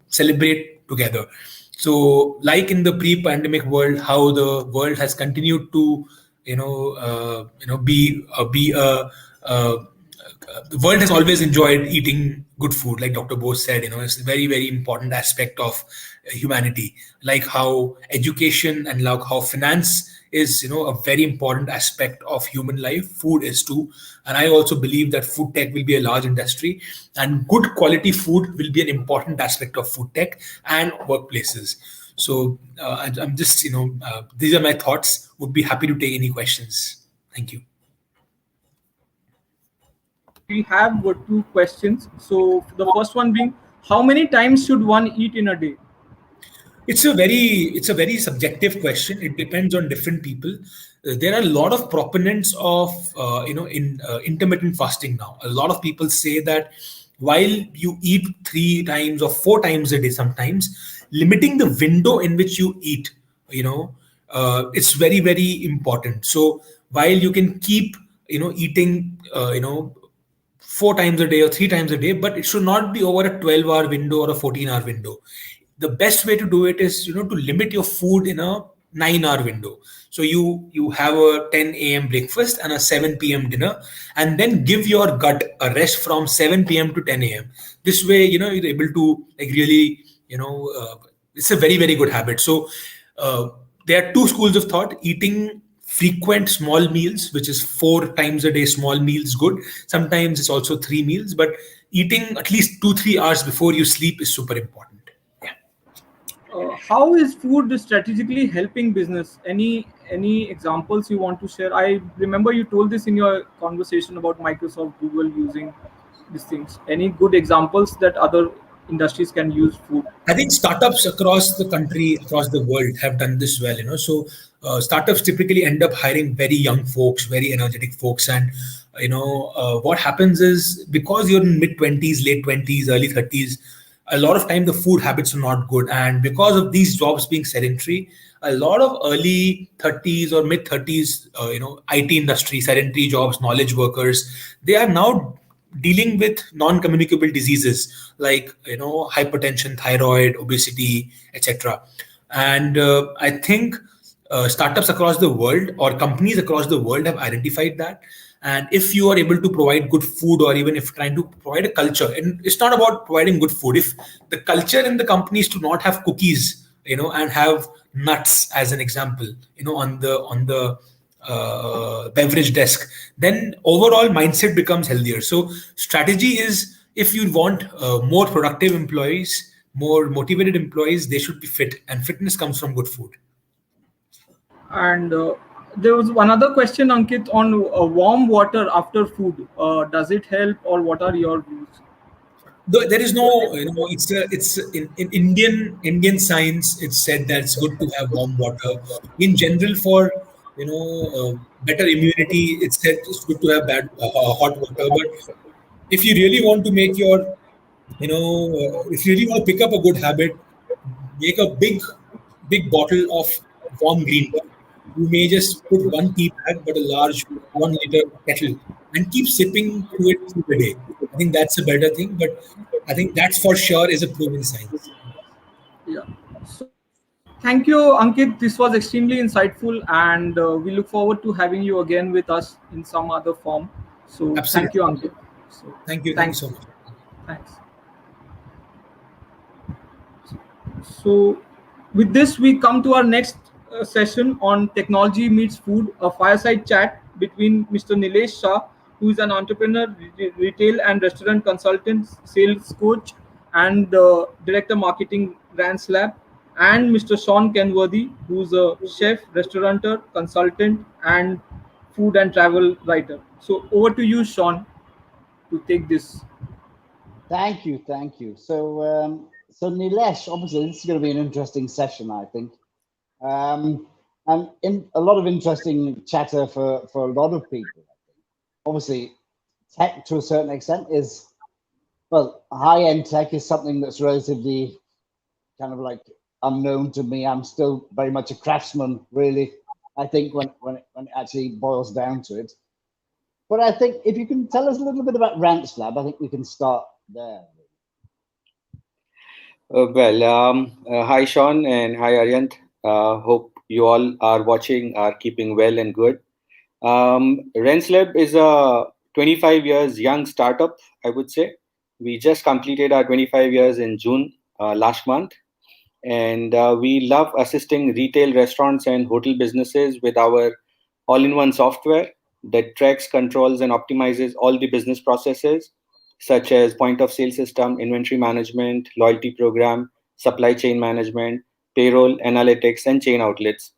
celebrate together. So like in the pre-pandemic world, how the world has continued to be the world has always enjoyed eating good food. Like Dr. Bose said, it's a very, very important aspect of humanity. Like how education and like how finance is, a very important aspect of human life. Food is too. And I also believe that food tech will be a large industry, and good quality food will be an important aspect of food tech and workplaces. So I'm just, these are my thoughts. Would be happy to take any questions. Thank you. We have two questions. So the first one being, how many times should one eat in a day? It's a very subjective question. It depends on different people. There are a lot of proponents of intermittent fasting now. A lot of people say that while you eat 3 times or 4 times a day, sometimes limiting the window in which you eat, it's very very important. So while you can keep eating 4 times a day or 3 times a day, but it should not be over a 12-hour window or a 14-hour window. The best way to do it is to limit your food in a 9-hour window. So you have a 10 a.m. breakfast and a 7 p.m. dinner, and then give your gut a rest from 7 p.m. to 10 a.m. This way, you're able to like really, it's a very very good habit. So uh, there are two schools of thought: eating frequent small meals, which is 4 times a day small meals, good. Sometimes it's also 3 meals, but eating at least 2-3 hours before you sleep is super important. Yeah. How is food strategically helping business? Any examples you want to share? I remember you told this in your conversation about Microsoft, Google using these things. Any good examples that other industries can use food? I think startups across the country, across the world, have done this well. So startups typically end up hiring very young folks, very energetic folks, and what happens is, because you're in mid 20s, late 20s, early 30s, a lot of time the food habits are not good, and because of these jobs being sedentary, a lot of early 30s or mid 30s, IT industry, sedentary jobs, knowledge workers, they are now dealing with non-communicable diseases like hypertension, thyroid, obesity, etc. And I think startups across the world or companies across the world have identified that. And if you are able to provide good food, or even if trying to provide a culture, and it's not about providing good food, if the culture in the companies to not have cookies, and have nuts as an example, on the beverage desk, then overall mindset becomes healthier. So strategy is, if you want more productive employees, more motivated employees, they should be fit, and fitness comes from good food. And there was one other question, Ankit, on warm water after food. Does it help, or what are your views? There is no, it's in Indian science. It's said that it's good to have warm water in general for better immunity. It's said it's good to have hot water. But if you really want to make your, if you really want to pick up a good habit, make a big bottle of warm green tea. You may just put one tea bag, but a large 1 liter kettle, and keep sipping through it through the day. I think that's a better thing, but I think that's for sure is a proven science. Yeah. So thank you, Ankit. This was extremely insightful, and we look forward to having you again with us in some other form. So thank you, Absolutely. Ankit. So Thank you. Thank you thanks. so much. Thanks. So, with this, we come to our next session on technology meets food, a fireside chat between Mr. Nilesh Shah, who is an entrepreneur, retail and restaurant consultant, sales coach, and director marketing Grants Lab, and Mr. Sean Kenworthy, who's a chef, restaurateur, consultant, and food and travel writer. So, over to you, Sean, to take this. Thank you, thank you. So Nilesh, obviously this is going to be an interesting session, I think, and in a lot of interesting chatter for a lot of people. I think. Obviously, tech to a certain extent is, well, high-end tech is something that's relatively kind of like unknown to me. I'm still very much a craftsman, really. I think when it actually boils down to it. But I think if you can tell us a little bit about Rants Lab, I think we can start there. Hi Sean and hi Aryant. Hope you all are watching, are keeping well and good. Renslab is a 25 years young startup, I would say. We just completed our 25 years in June last month. And we love assisting retail restaurants and hotel businesses with our all-in-one software that tracks, controls, and optimizes all the business processes, such as point of sale system, inventory management, loyalty program, supply chain management, payroll, analytics, and chain outlets.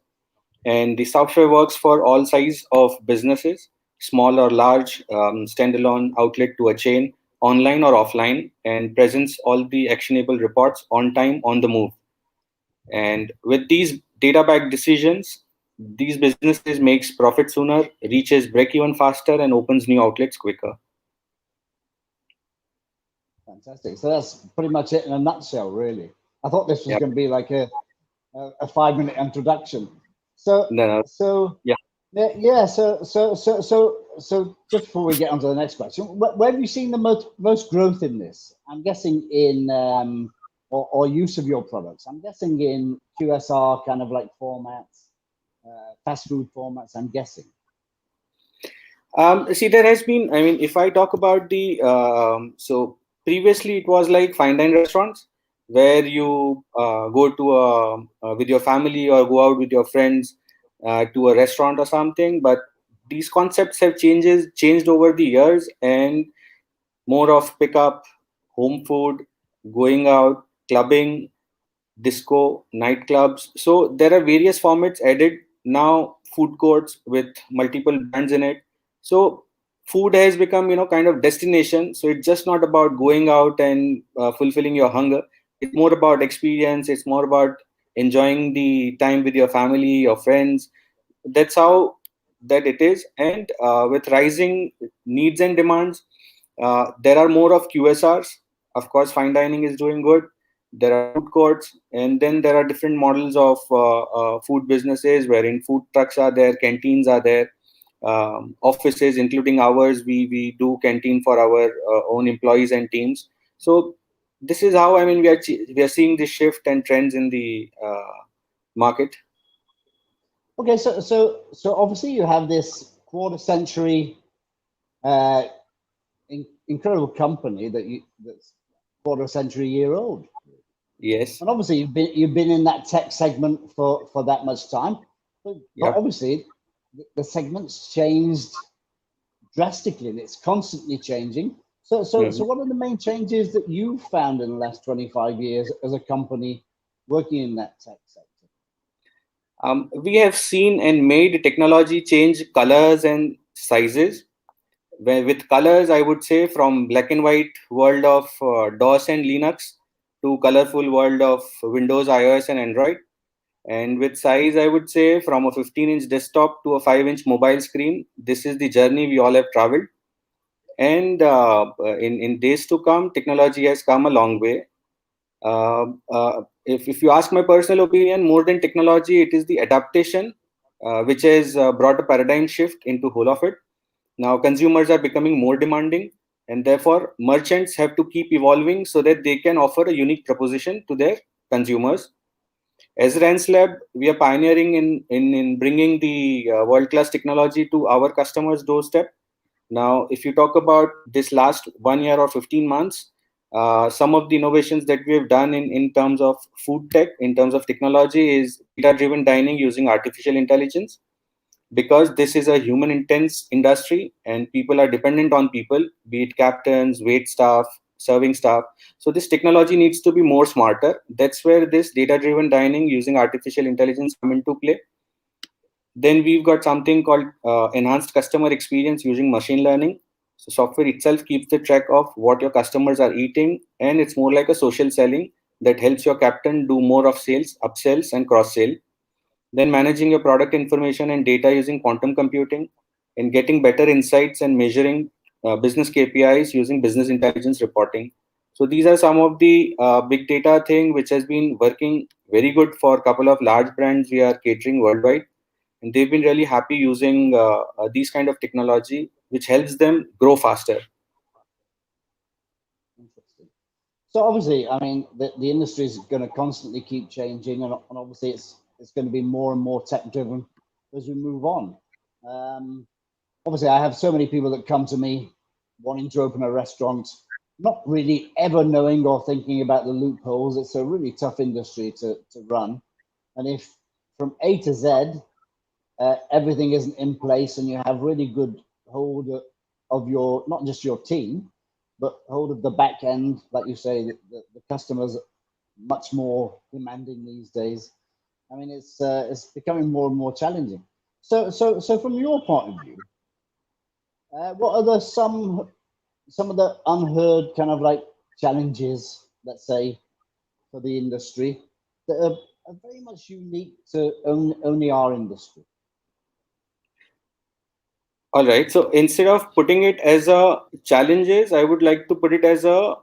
And the software works for all size of businesses, small or large, standalone outlet to a chain, online or offline, and presents all the actionable reports on time, on the move. And with these data-backed decisions, these businesses makes profit sooner, reaches break-even faster, and opens new outlets quicker. Fantastic. So that's pretty much it in a nutshell, really. I thought this was Yep. going to be like a 5-minute introduction. So No. Yeah. Yeah. So just before we get on to the next question, where have you seen the most growth in this? I'm guessing in or use of your products. I'm guessing in QSR kind of like formats, fast food formats. I'm guessing. See, there has been, I mean, if I talk about the, so previously it was like fine dine restaurants where you go to with your family or go out with your friends to a restaurant or something. But these concepts have changed over the years, and more of pickup, home food, going out, clubbing, disco, nightclubs. So there are various formats added now, food courts with multiple brands in it. So food has become, kind of destination. So it's just not about going out and fulfilling your hunger. It's more about experience. It's more about enjoying the time with your family, your friends. That's how that it is. And with rising needs and demands, there are more of QSRs. Of course, fine dining is doing good. There are food courts, and then there are different models of food businesses wherein food trucks are there, canteens are there, offices, including ours. We do canteen for our own employees and teams. So this is how, I mean, we are seeing this shift and trends in the market. Okay, so obviously you have this quarter century incredible company that's quarter century year old. Yes. And obviously you've been in that tech segment for that much time, but Yep. obviously the segment's changed drastically and it's constantly changing. So what are the main changes that you've found in the last 25 years as a company working in that tech sector? We have seen and made technology change colors and sizes. With colors, I would say from black and white world of DOS and Linux to colorful world of Windows, iOS, and Android. And with size, I would say from a 15-inch desktop to a 5-inch mobile screen. This is the journey we all have traveled. And in days to come, technology has come a long way. If you ask my personal opinion, more than technology, it is the adaptation which has brought a paradigm shift into whole of it. Now consumers are becoming more demanding, and therefore merchants have to keep evolving so that they can offer a unique proposition to their consumers. As Rans Lab, we are pioneering in bringing the world-class technology to our customers' doorstep. Now, if you talk about this last 1 year or 15 months, some of the innovations that we have done in terms of food tech, in terms of technology, is data-driven dining using artificial intelligence. Because this is a human intense industry and people are dependent on people, be it captains, wait staff, serving staff. So this technology needs to be more smarter. That's where this data-driven dining using artificial intelligence come into play. Then we've got something called enhanced customer experience using machine learning. So software itself keeps the track of what your customers are eating, and it's more like a social selling that helps your captain do more of sales, upsells, and cross sale. Then managing your product information and data using quantum computing, and getting better insights and measuring business KPIs using business intelligence reporting. So these are some of the big data thing which has been working very good for a couple of large brands we are catering worldwide, and they've been really happy using these kind of technology, which helps them grow faster. Interesting. So obviously, I mean, the industry is going to constantly keep changing, and obviously it's going to be more and more tech driven as we move on. Obviously, I have so many people that come to me wanting to open a restaurant, not really ever knowing or thinking about the loopholes. It's a really tough industry to run, and if from A to Z everything isn't in place and you have really good hold of your, not just your team, but hold of the back end, like you say, the customers are much more demanding these days. I mean, it's becoming more and more challenging. So from your point of view, what are some of the unheard kind of like challenges, let's say, for the industry that very much unique to only our industry? All right. So instead of putting it as a challenges, I would like to put it as a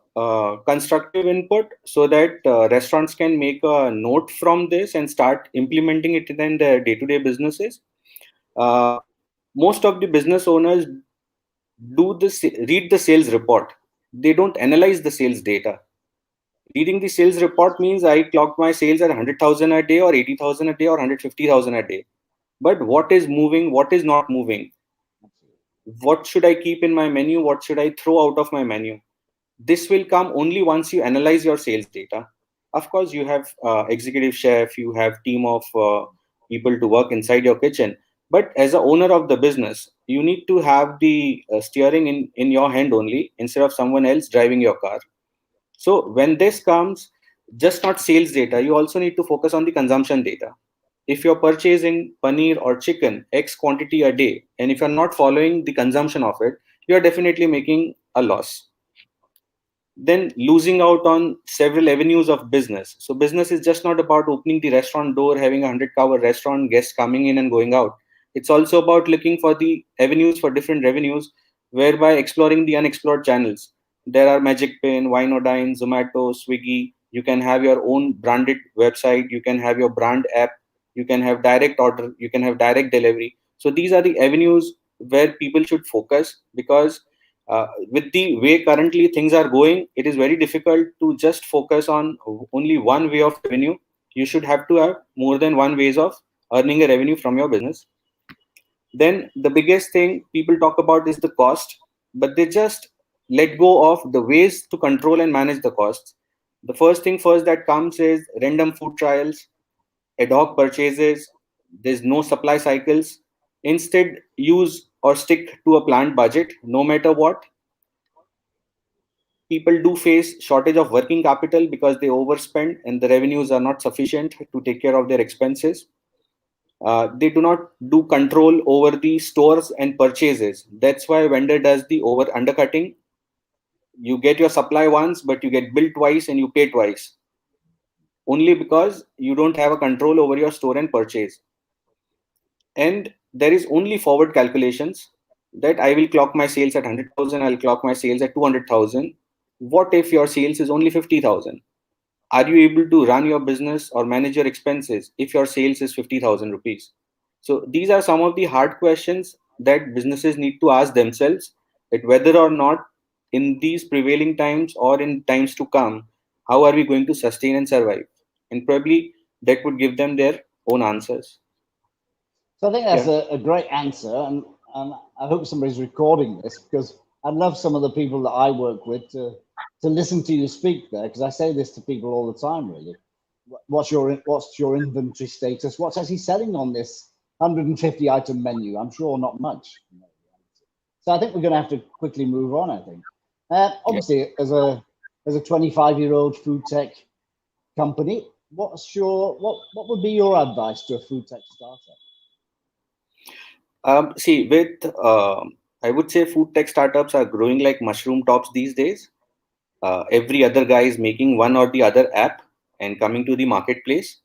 constructive input so that restaurants can make a note from this and start implementing it in their day-to-day businesses. Most of the business owners read the sales report. They don't analyze the sales data. Reading the sales report means I clocked my sales at 100,000 a day or 80,000 a day or 150,000 a day. But what is moving? What is not moving? What should I keep in my menu? What should I throw out of my menu? This will come only once you analyze your sales data. Of course, you have executive chef, you have team of people to work inside your kitchen. But as a owner of the business, you need to have the steering in your hand only instead of someone else driving your car. So when this comes, just not sales data, you also need to focus on the consumption data. If you're purchasing paneer or chicken X quantity a day, and if you're not following the consumption of it, you're definitely making a loss. Then losing out on several avenues of business. So business is just not about opening the restaurant door, having a 100-cover restaurant, guests coming in and going out. It's also about looking for the avenues for different revenues, whereby exploring the unexplored channels. There are Magic Pin, Winodine, Zomato, Swiggy. You can have your own branded website. You can have your brand app. You can have direct order. You can have direct delivery. So these are the avenues where people should focus, because with the way currently things are going, it is very difficult to just focus on only one way of revenue. You should have to have more than one ways of earning a revenue from your business. Then the biggest thing people talk about is the cost, but they just let go of the ways to control and manage the costs. The first thing first that comes is random food trials, ad hoc purchases. There's no supply cycles. Instead, use or stick to a planned budget no matter what. People do face shortage of working capital because they overspend and the revenues are not sufficient to take care of their expenses. They do not do control over the stores and purchases. That's why vendor does the over undercutting. You get your supply once, but you get billed twice and you pay twice, only because you don't have a control over your store and purchase. And there is only forward calculations that I will clock my sales at 100,000, I'll clock my sales at 200,000. What if your sales is only 50,000? Are you able to run your business or manage your expenses if your sales is 50,000 rupees? So these are some of the hard questions that businesses need to ask themselves, that whether or not in these prevailing times or in times to come, how are we going to sustain and survive? And probably that would give them their own answers. So I think that's a great answer, and I hope somebody's recording this, because I'd love some of the people that I work with to listen to you speak there, because I say this to people all the time, really. What's your inventory status? What's actually selling on this 150 item menu? I'm sure not much. So I think we're going to have to quickly move on, I think. Obviously, as a 25-year-old food tech company, what would be your advice to a food tech startup? See, I would say food tech startups are growing like mushroom tops these days. Every other guy is making one or the other app and coming to the marketplace.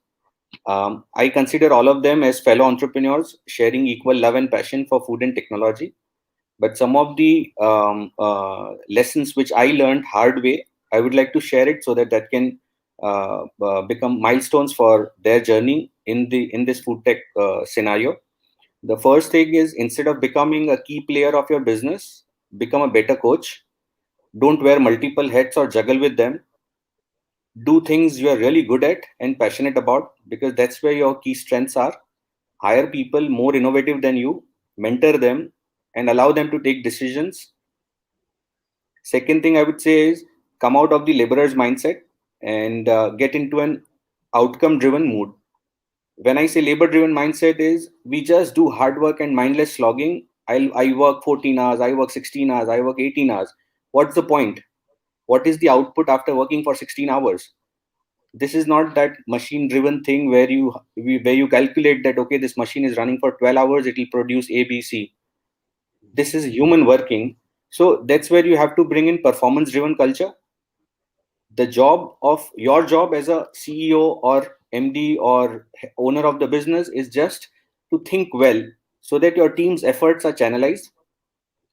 I consider all of them as fellow entrepreneurs sharing equal love and passion for food and technology. But some of the lessons which I learned hard way, I would like to share it so that can become milestones for their journey in this food tech scenario. The first thing is, instead of becoming a key player of your business, become a better coach. Don't wear multiple hats or juggle with them. Do things you are really good at and passionate about, because that's where your key strengths are. Hire people more innovative than you, mentor them, and allow them to take decisions. Second thing I would say is, come out of the laborer's mindset and get into an outcome driven mood. When I say labor driven mindset is, we just do hard work and mindless slogging. I work 14 hours, I work 16 hours, I work 18 hours. What's the point? What is the output after working for 16 hours? This is not that machine driven thing where you calculate that, okay, this machine is running for 12 hours, it will produce ABC. This is human working. So that's where you have to bring in performance driven culture. The job of your job as a CEO or MD or owner of the business is just to think well so that your team's efforts are channelized.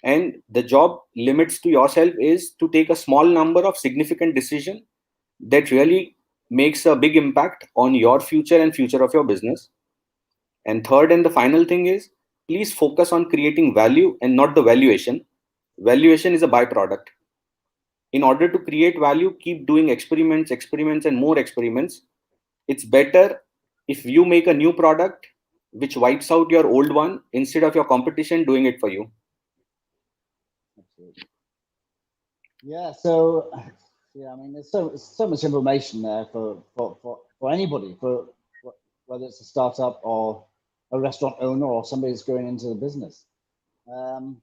And the job limits to yourself is to take a small number of significant decisions that really makes a big impact on your future and future of your business. And third and the final thing is, please focus on creating value and not the valuation. Valuation is a byproduct. In order to create value, keep doing experiments and more experiments. It's better if you make a new product which wipes out your old one instead of your competition doing it for you. Absolutely. Yeah, so yeah, I mean, there's so much information there for anybody, for whether it's a startup or a restaurant owner or somebody that's going into the business. And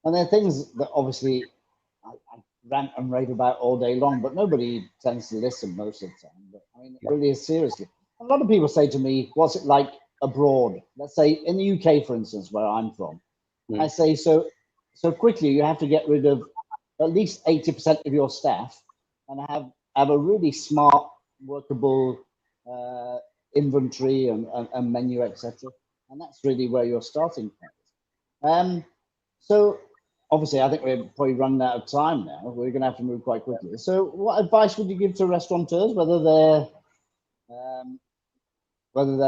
there are things that obviously I rant and rave about all day long, but nobody tends to listen most of the time. But I mean, it really is seriously. A lot of people say to me, "What's it like abroad?" Let's say in the UK, for instance, where I'm from. I say so quickly. You have to get rid of at least 80% of your staff and have a really smart, workable inventory and menu, etc. And that's really where your starting point is. So obviously, I think we're probably running out of time now. We're going to have to move quite quickly. So what advice would you give to restaurateurs, whether they're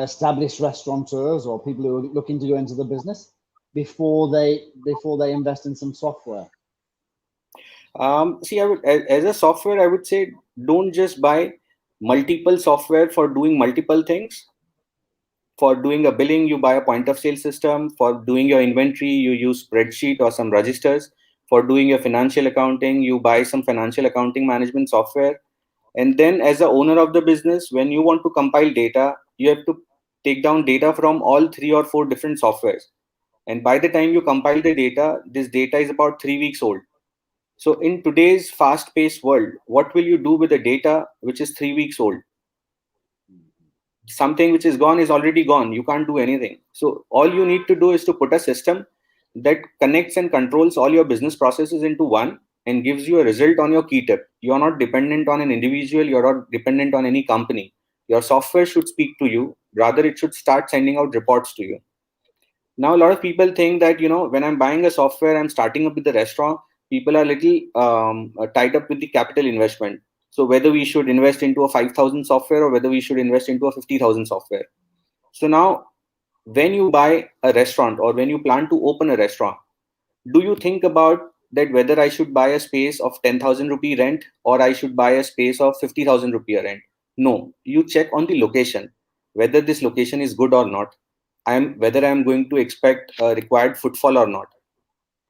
established restaurateurs or people who are looking to go into the business before they invest in some software? See, as a software, I would say don't just buy multiple software for doing multiple things. For doing a billing, you buy a point of sale system. For doing your inventory, you use spreadsheet or some registers. For doing your financial accounting, you buy some financial accounting management software. And then as the owner of the business, when you want to compile data, you have to take down data from all 3 or 4 different softwares. And by the time you compile the data, this data is about 3 weeks old. So in today's fast-paced world, what will you do with the data which is 3 weeks old? Something which is gone is already gone. You can't do anything. So all you need to do is to put a system that connects and controls all your business processes into one and gives you a result on your key tip. You are not dependent on an individual. You're not dependent on any company. Your software should speak to you. Rather, it should start sending out reports to you. Now, a lot of people think that, when I'm buying a software, I'm starting up with the restaurant, people are little tied up with the capital investment. So whether we should invest into a 5,000 software or whether we should invest into a 50,000 software. So now, when you buy a restaurant or when you plan to open a restaurant, do you think about that whether I should buy a space of 10,000 rupee rent or I should buy a space of 50,000 rupee rent? No, you check on the location, whether this location is good or not. Whether I'm going to expect a required footfall or not.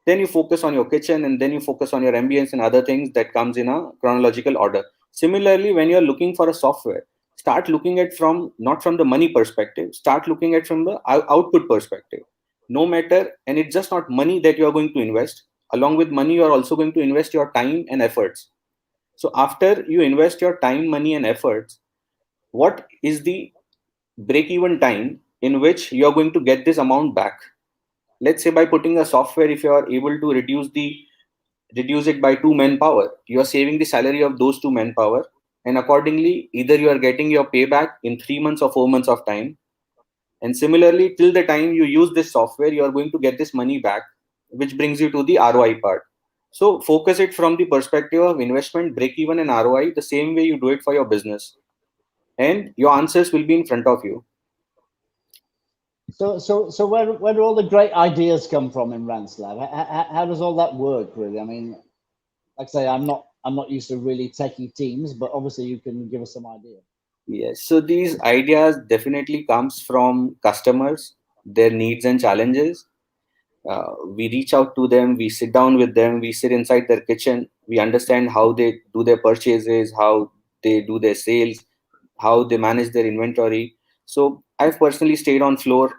Then you focus on your kitchen and then you focus on your ambience and other things that comes in a chronological order. Similarly, when you're looking for a software, start looking at not from the money perspective, start looking at from the output perspective. No matter, and it's just not money that you're going to invest. Along with money, you're also going to invest your time and efforts. So after you invest your time, money, and efforts, what is the break-even time in which you're going to get this amount back? Let's say by putting a software, if you are able to reduce it by 2 manpower, you are saving the salary of those 2 manpower, and accordingly, either you are getting your payback in 3 months or 4 months of time. And similarly, till the time you use this software, you are going to get this money back, which brings you to the ROI part. So focus it from the perspective of investment, break even, and ROI, the same way you do it for your business. And your answers will be in front of you. So where do all the great ideas come from in Rance Lab? How does all that work, really? I mean, like I say, I'm not used to really techie teams, but obviously you can give us some idea. Yes, so these ideas definitely comes from customers, their needs and challenges. We reach out to them, we sit down with them, we sit inside their kitchen, we understand how they do their purchases, how they do their sales, how they manage their inventory. So I've personally stayed on floor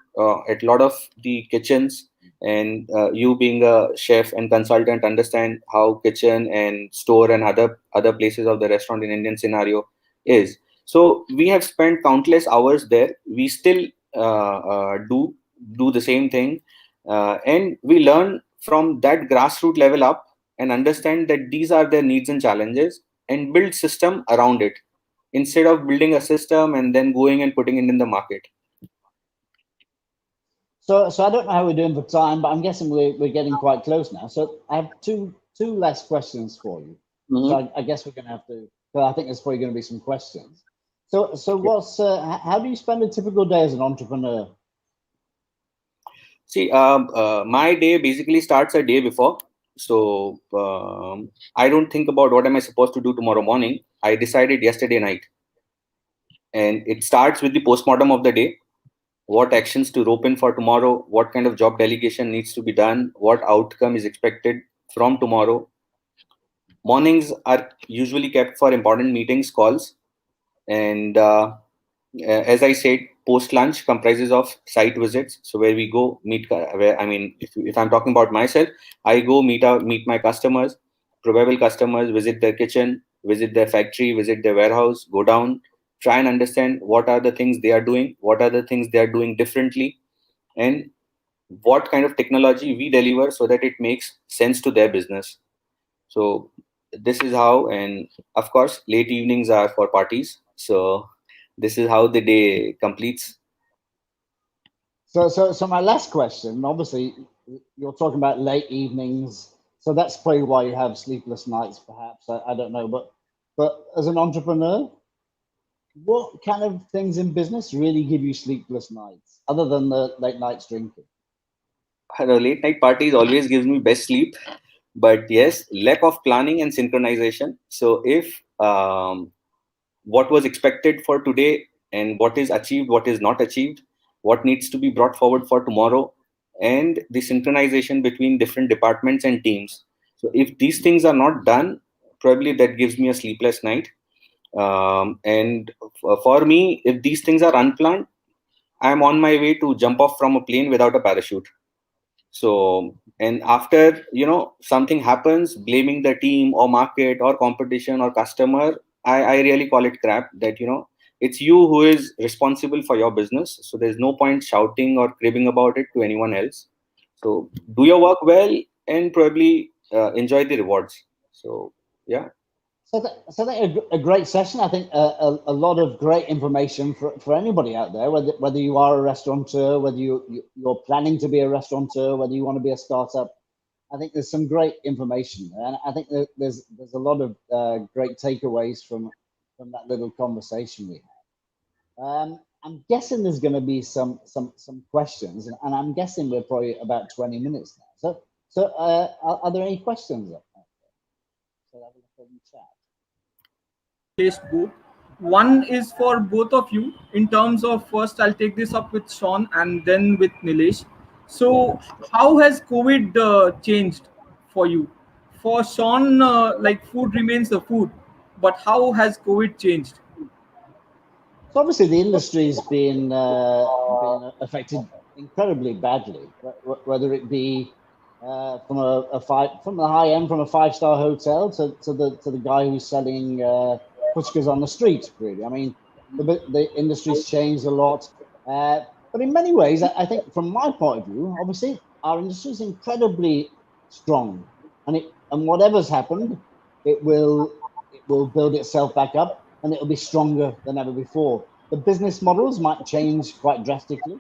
at a lot of the kitchens, and you being a chef and consultant understand how kitchen and store and other places of the restaurant in Indian scenario is. So we have spent countless hours there. We still do the same thing, and we learn from that grassroots level up and understand that these are their needs and challenges and build system around it. instead of building a system and then going and putting it in the market. So I don't know how we're doing for time, but I'm guessing we're getting quite close now. So I have two last questions for you. So I guess we're going to have to. Well, I think there's probably going to be some questions. So what's how do you spend a typical day as an entrepreneur? See, my day basically starts a day before. So I don't think about what am I supposed to do tomorrow morning. I decided yesterday night. And it starts with the postmortem of the day. What actions to rope in for tomorrow? What kind of job delegation needs to be done? What outcome is expected from tomorrow? Mornings are usually kept for important meetings, calls. And as I said, post lunch comprises of site visits. So where we go meet, if I'm talking about myself, I go meet my customers, probable customers, visit their kitchen, visit their factory, visit their warehouse, go down, try and understand what are the things they are doing, what are the things they are doing differently, and what kind of technology we deliver so that it makes sense to their business. So this is how, and of course, late evenings are for parties. So this is how the day completes. So my last question, obviously, you're talking about late evenings, so that's probably why you have sleepless nights, perhaps. I don't know, but as an entrepreneur, what kind of things in business really give you sleepless nights, other than the late nights drinking? The late night parties always gives me best sleep, but yes, lack of planning and synchronization. So if what was expected for today and what is achieved, what is not achieved, what needs to be brought forward for tomorrow, and the synchronization between different departments and teams. So if these things are not done, probably that gives me a sleepless night. And for me, if these things are unplanned, I'm on my way to jump off from a plane without a parachute. So, and after, something happens, blaming the team or market or competition or customer, I really call it crap. That, it's you who is responsible for your business. So there's no point shouting or cribbing about it to anyone else. So do your work well and probably enjoy the rewards. So, yeah. So that a great session. I think a lot of great information for anybody out there, whether you are a restaurateur, whether you're planning to be a restaurateur, whether you want to be a startup. I think there's some great information, and I think that there's a lot of great takeaways from that little conversation we had. I'm guessing there's going to be some questions, and I'm guessing we're probably about 20 minutes now. So are there any questions? So have a look in the chat. Both. One is for both of you in terms of, first I'll take this up with Sean and then with Nilesh. So how has COVID changed for you? For Sean, like food remains the food, but how has COVID changed? So obviously the industry's been affected incredibly badly, whether it be from the high end, from a 5-star hotel to the guy who's selling puchkas on the street. Really, I mean, the industry's changed a lot, but in many ways, I think from my point of view, obviously our industry is incredibly strong, and whatever's happened, it will build itself back up, and it'll be stronger than ever before. The business models might change quite drastically.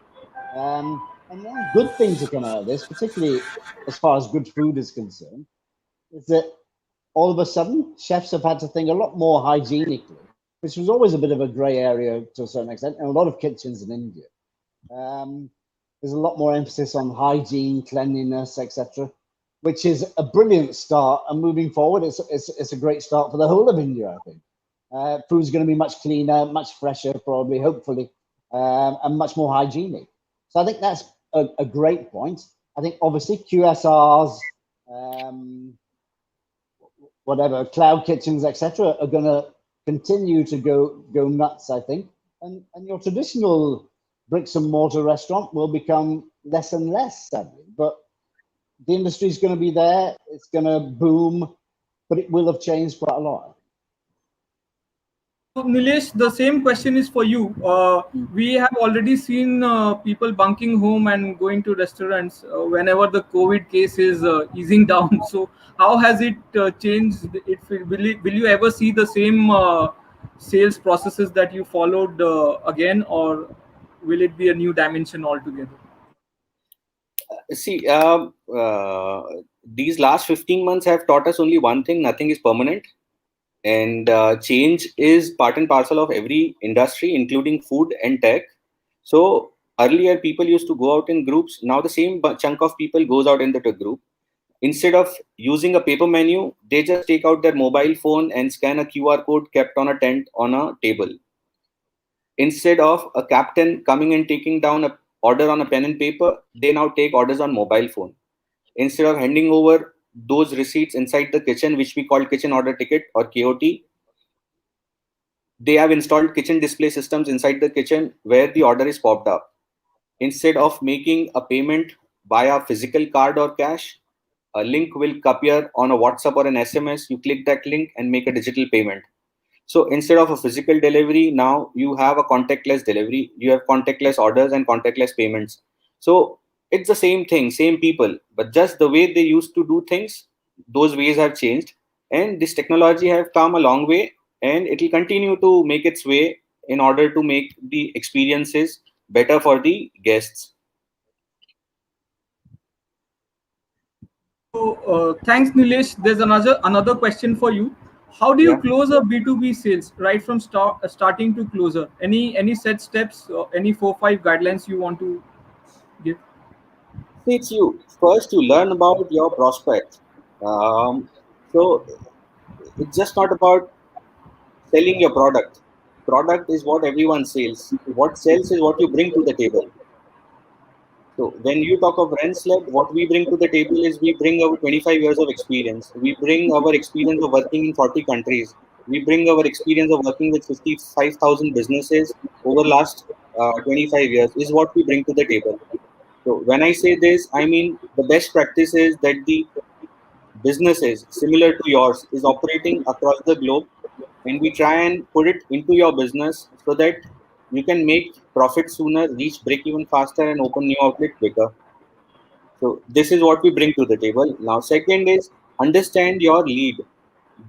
And one good thing to come out of this, particularly as far as good food is concerned, is that all of a sudden chefs have had to think a lot more hygienically, which was always a bit of a gray area to a certain extent, and a lot of kitchens in India. There's a lot more emphasis on hygiene, cleanliness, etc., which is a brilliant start. And moving forward, it's a great start for the whole of India, I think. Food's going to be much cleaner, much fresher, probably, hopefully, and much more hygienic. So I think that's a great point. I think obviously QSRs, whatever, cloud kitchens, etc., are going to continue to go nuts, I think. And your traditional bricks and mortar restaurant will become less and less, sadly. But the industry is going to be there. It's going to boom, but it will have changed quite a lot. So Nilesh, the same question is for you. We have already seen people bunking home and going to restaurants whenever the COVID case is easing down. So how has it changed? Will you ever see the sales processes that you followed again, or will it be a new dimension altogether? See, these last 15 months have taught us only one thing: nothing is permanent. And change is part and parcel of every industry, including food and tech. So earlier, people used to go out in groups. Now the same chunk of people goes out into the group. Instead of using a paper menu, they just take out their mobile phone and scan a QR code kept on a tent on a table. Instead of a captain coming and taking down an order on a pen and paper, they now take orders on mobile phone. Instead of handing over those receipts inside the kitchen, which we call kitchen order ticket or KOT, they have installed kitchen display systems inside the kitchen where the order is popped up. Instead of making a payment via physical card or cash, a link will appear on a WhatsApp or an SMS. You click that link and make a digital payment. So instead of a physical delivery, now you have a contactless delivery. You have contactless orders and contactless payments. So it's the same thing, same people, but just the way they used to do things, those ways have changed. And this technology have come a long way, and it will continue to make its way in order to make the experiences better for the guests. So thanks, Nilesh. There's another question for you. How do you Yeah. close a B2B sales right from starting to closer? Any set steps, or any 4-5 guidelines you want to give? It's you first to learn about your prospect. So it's just not about selling your product. Product is what everyone sells. What sells is what you bring to the table. So when you talk of Renslab, what we bring to the table is we bring our 25 years of experience. We bring our experience of working in 40 countries. We bring our experience of working with 55,000 businesses over last 25 years is what we bring to the table. So when I say this, I mean the best practice is that the businesses similar to yours is operating across the globe, and we try and put it into your business so that you can make profit sooner, reach break even faster, and open new outlet quicker. So this is what we bring to the table. Now, second is understand your lead,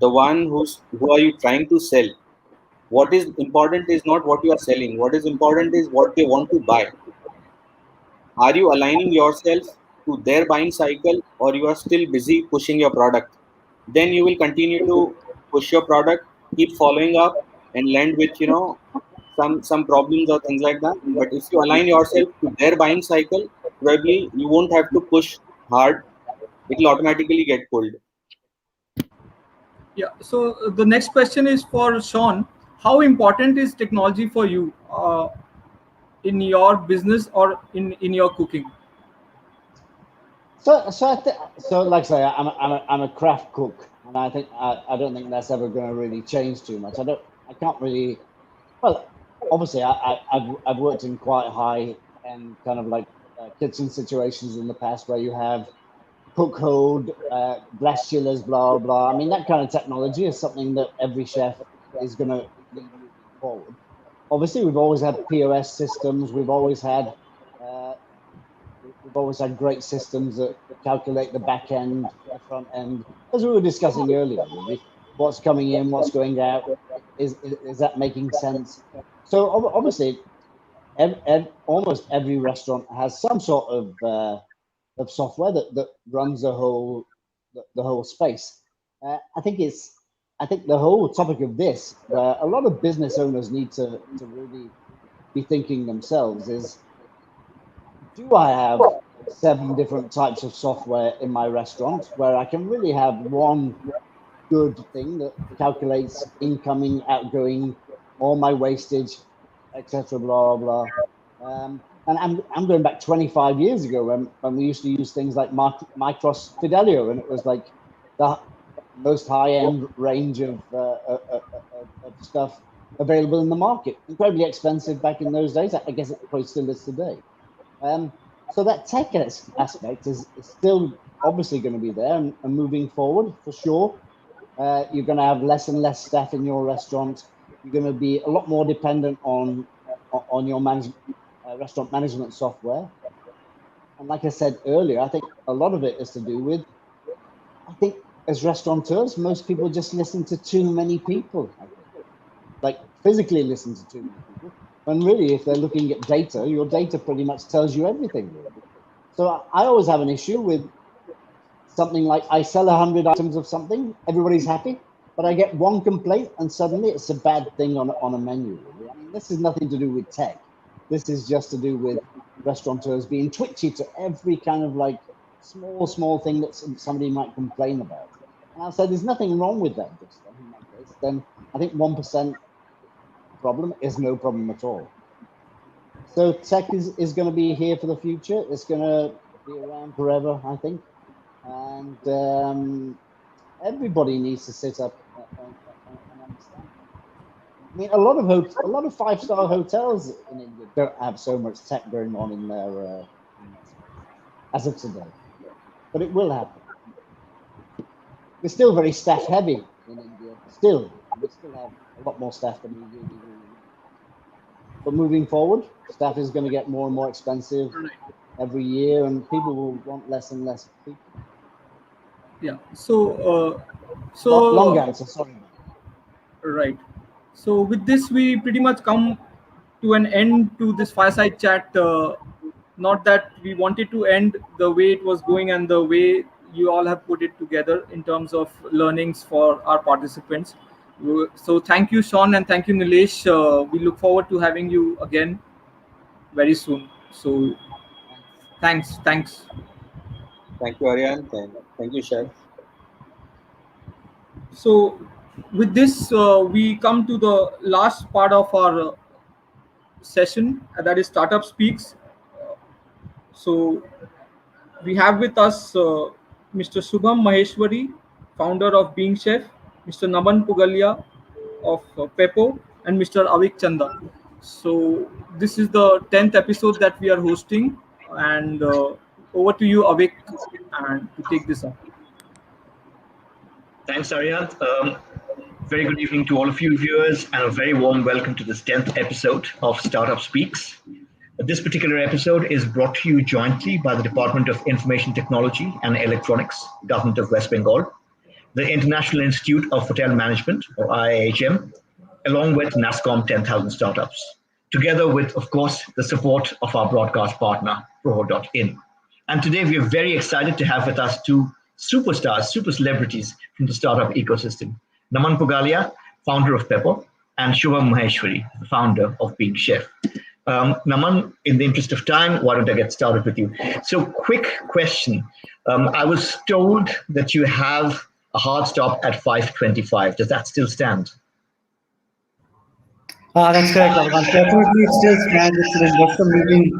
the one who are you trying to sell. What is important is not what you are selling. What is important is what they want to buy. Are you aligning yourself to their buying cycle, or you are still busy pushing your product? Then you will continue to push your product, keep following up, and land with some problems or things like that. But if you align yourself to their buying cycle, probably you won't have to push hard. It will automatically get pulled. Yeah. So the next question is for Sean. How important is technology for you in your business or in your cooking? So like I say, I'm a craft cook, and I don't think that's ever going to really change too much. I can't really. Well, obviously, I've worked in quite high end kind of like kitchen situations in the past where you have cook hold, glass chillers, blah blah. I mean, that kind of technology is something that every chef is going to need moving forward. Obviously, we've always had POS systems. We've always had great systems that calculate the back end, the front end, as we were discussing earlier. Really, what's coming in, what's going out, is that making sense? So obviously, almost every restaurant has some sort of software that runs the whole space. I think the whole topic of this, where a lot of business owners need to really be thinking themselves, is, do I have 7 different types of software in my restaurant where I can really have one good thing that calculates incoming, outgoing, all my wastage, etc., blah blah. And I'm going back 25 years ago when we used to use things like Micros Fidelio, and it was like the most high-end range of stuff available in the market. Incredibly expensive back in those days. I guess it probably still is today. So that tech aspect is still obviously going to be there and moving forward for sure. You're going to have less and less staff in your restaurant. You're going to be a lot more dependent on your restaurant management software. And like I said earlier, I think a lot of it is to do with, I think as restaurateurs, most people just listen to too many people. I think like physically listen to too many people. When really, if they're looking at data, your data pretty much tells you everything. Really. So I always have an issue with something like I sell 100 items of something, everybody's happy, but I get one complaint and suddenly it's a bad thing on a menu. Really. I mean, this is nothing to do with tech. This is just to do with restaurateurs being twitchy to every kind of like small thing that somebody might complain about. And I'll say there's nothing wrong with that. Just in that case, then I think 1% problem is no problem at all. So tech is going to be here for the future. It's going to be around forever, I think. And everybody needs to sit up and understand. I mean, a lot of 5-star hotels in India don't have so much tech going on in their as of today, but it will happen. We're still very staff heavy in India. We still have a lot more staff than we really need. But moving forward, staff is going to get more and more expensive every year, and people will want less and less people. Yeah. So long answer. Sorry. Right. So with this, we pretty much come to an end to this fireside chat. Not that we wanted to end the way it was going and the way you all have put it together in terms of learnings for our participants. So thank you, Sean, and thank you, Nilesh. We look forward to having you again very soon. So thanks. Thank you, Aryan, and thank you, Chef. So with this, we come to the last part of our session, that is Startup Speaks. So we have with us Mr. Shubham Maheshwari, founder of Being Chef, Mr. Naman Pugalia of Peppo, and Mr. Avik Chanda. So this is the 10th episode that we are hosting, and over to you, Avik, and to take this up. Thanks, Aryan. Very good evening to all of you viewers, and a very warm welcome to this 10th episode of Startup Speaks. This particular episode is brought to you jointly by the Department of Information Technology and Electronics, Government of West Bengal, the International Institute of Hotel Management, or IIHM, along with NASSCOM 10,000 Startups, together with, of course, the support of our broadcast partner, Proho.in. And today we are very excited to have with us two superstars, super celebrities from the startup ecosystem, Naman Pugalia, founder of Peppo, and Shubham Maheshwari, the founder of Being Chef. Naman, in the interest of time, why don't I get started with you? So, quick question. I was told that you have a hard stop at 5:25. Does that still stand? That's correct. Unfortunately, it still stands. It's an investor meeting,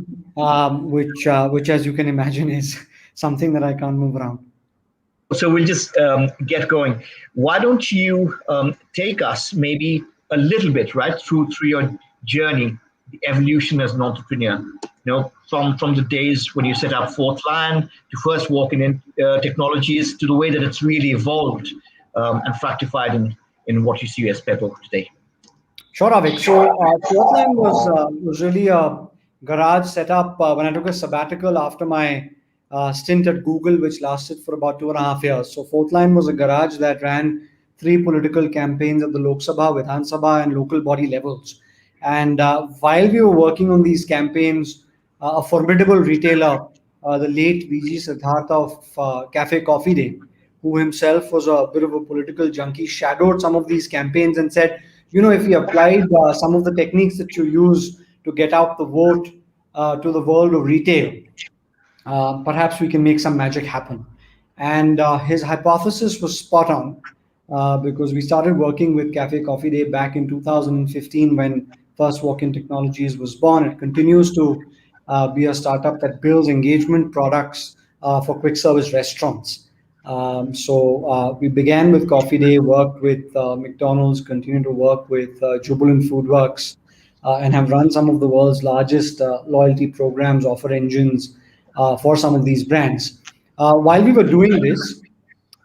which, as you can imagine, is something that I can't move around. So we'll just get going. Why don't you take us maybe a little bit, right, through your journey, the evolution as an entrepreneur, from the days when you set up Fourth Lion to first walking in technologies to the way that it's really evolved and fructified in what you see as Peppo today. Sure, Avik. So Fourth Lion was really a garage set up when I took a sabbatical after my stint at Google, which lasted for about 2.5 years. So Fourth Line was a garage that ran 3 political campaigns at the Lok Sabha, Vidhan Sabha, and local body levels. And while we were working on these campaigns, a formidable retailer, the late VG Siddhartha of Cafe Coffee Day, who himself was a bit of a political junkie, shadowed some of these campaigns and said, if we applied some of the techniques that you use to get out the vote to the world of retail, perhaps we can make some magic happen. And his hypothesis was spot on because we started working with Cafe Coffee Day back in 2015 when First Walk-in Technologies was born. It continues to be a startup that builds engagement products for quick service restaurants. So we began with Coffee Day, worked with McDonald's, continued to work with Jubilant Foodworks, and have run some of the world's largest loyalty programs, offer engines, for some of these brands. While we were doing this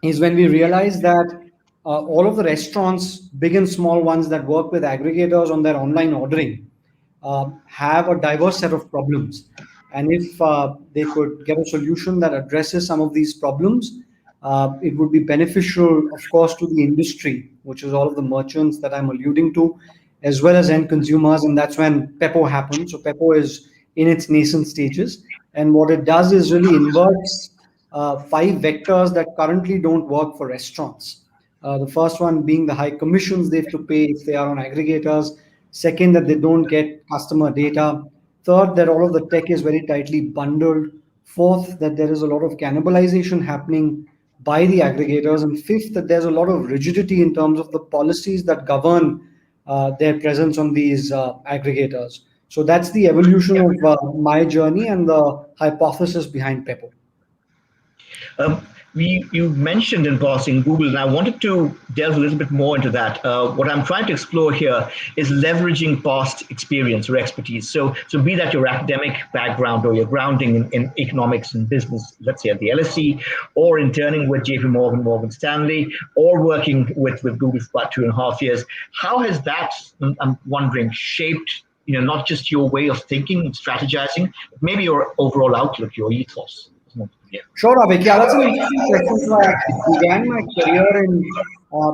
is when we realized that all of the restaurants, big and small ones that work with aggregators on their online ordering, have a diverse set of problems. And if they could get a solution that addresses some of these problems, it would be beneficial, of course, to the industry, which is all of the merchants that I'm alluding to, as well as end consumers, and that's when Peppo happened. So Peppo is in its nascent stages, and what it does is really inverts five vectors that currently don't work for restaurants. The first one being the high commissions they have to pay if they are on aggregators. Second, that they don't get customer data. Third, that all of the tech is very tightly bundled. Fourth, that there is a lot of cannibalization happening by the aggregators. And fifth, that there's a lot of rigidity in terms of the policies that govern their presence on these aggregators. So that's the evolution of my journey and the hypothesis behind Peppo. You mentioned in passing Google, and I wanted to delve a little bit more into that. What I'm trying to explore here is leveraging past experience or expertise. So be that your academic background or your grounding in economics and business, let's say at the LSE, or interning with JP Morgan, Morgan Stanley, or working with Google for about 2.5 years. How has that, I'm wondering, shaped not just your way of thinking and strategizing, but maybe your overall outlook, your ethos? Yeah. Sure, Avik. Yeah, that's an interesting question. So I actually began my career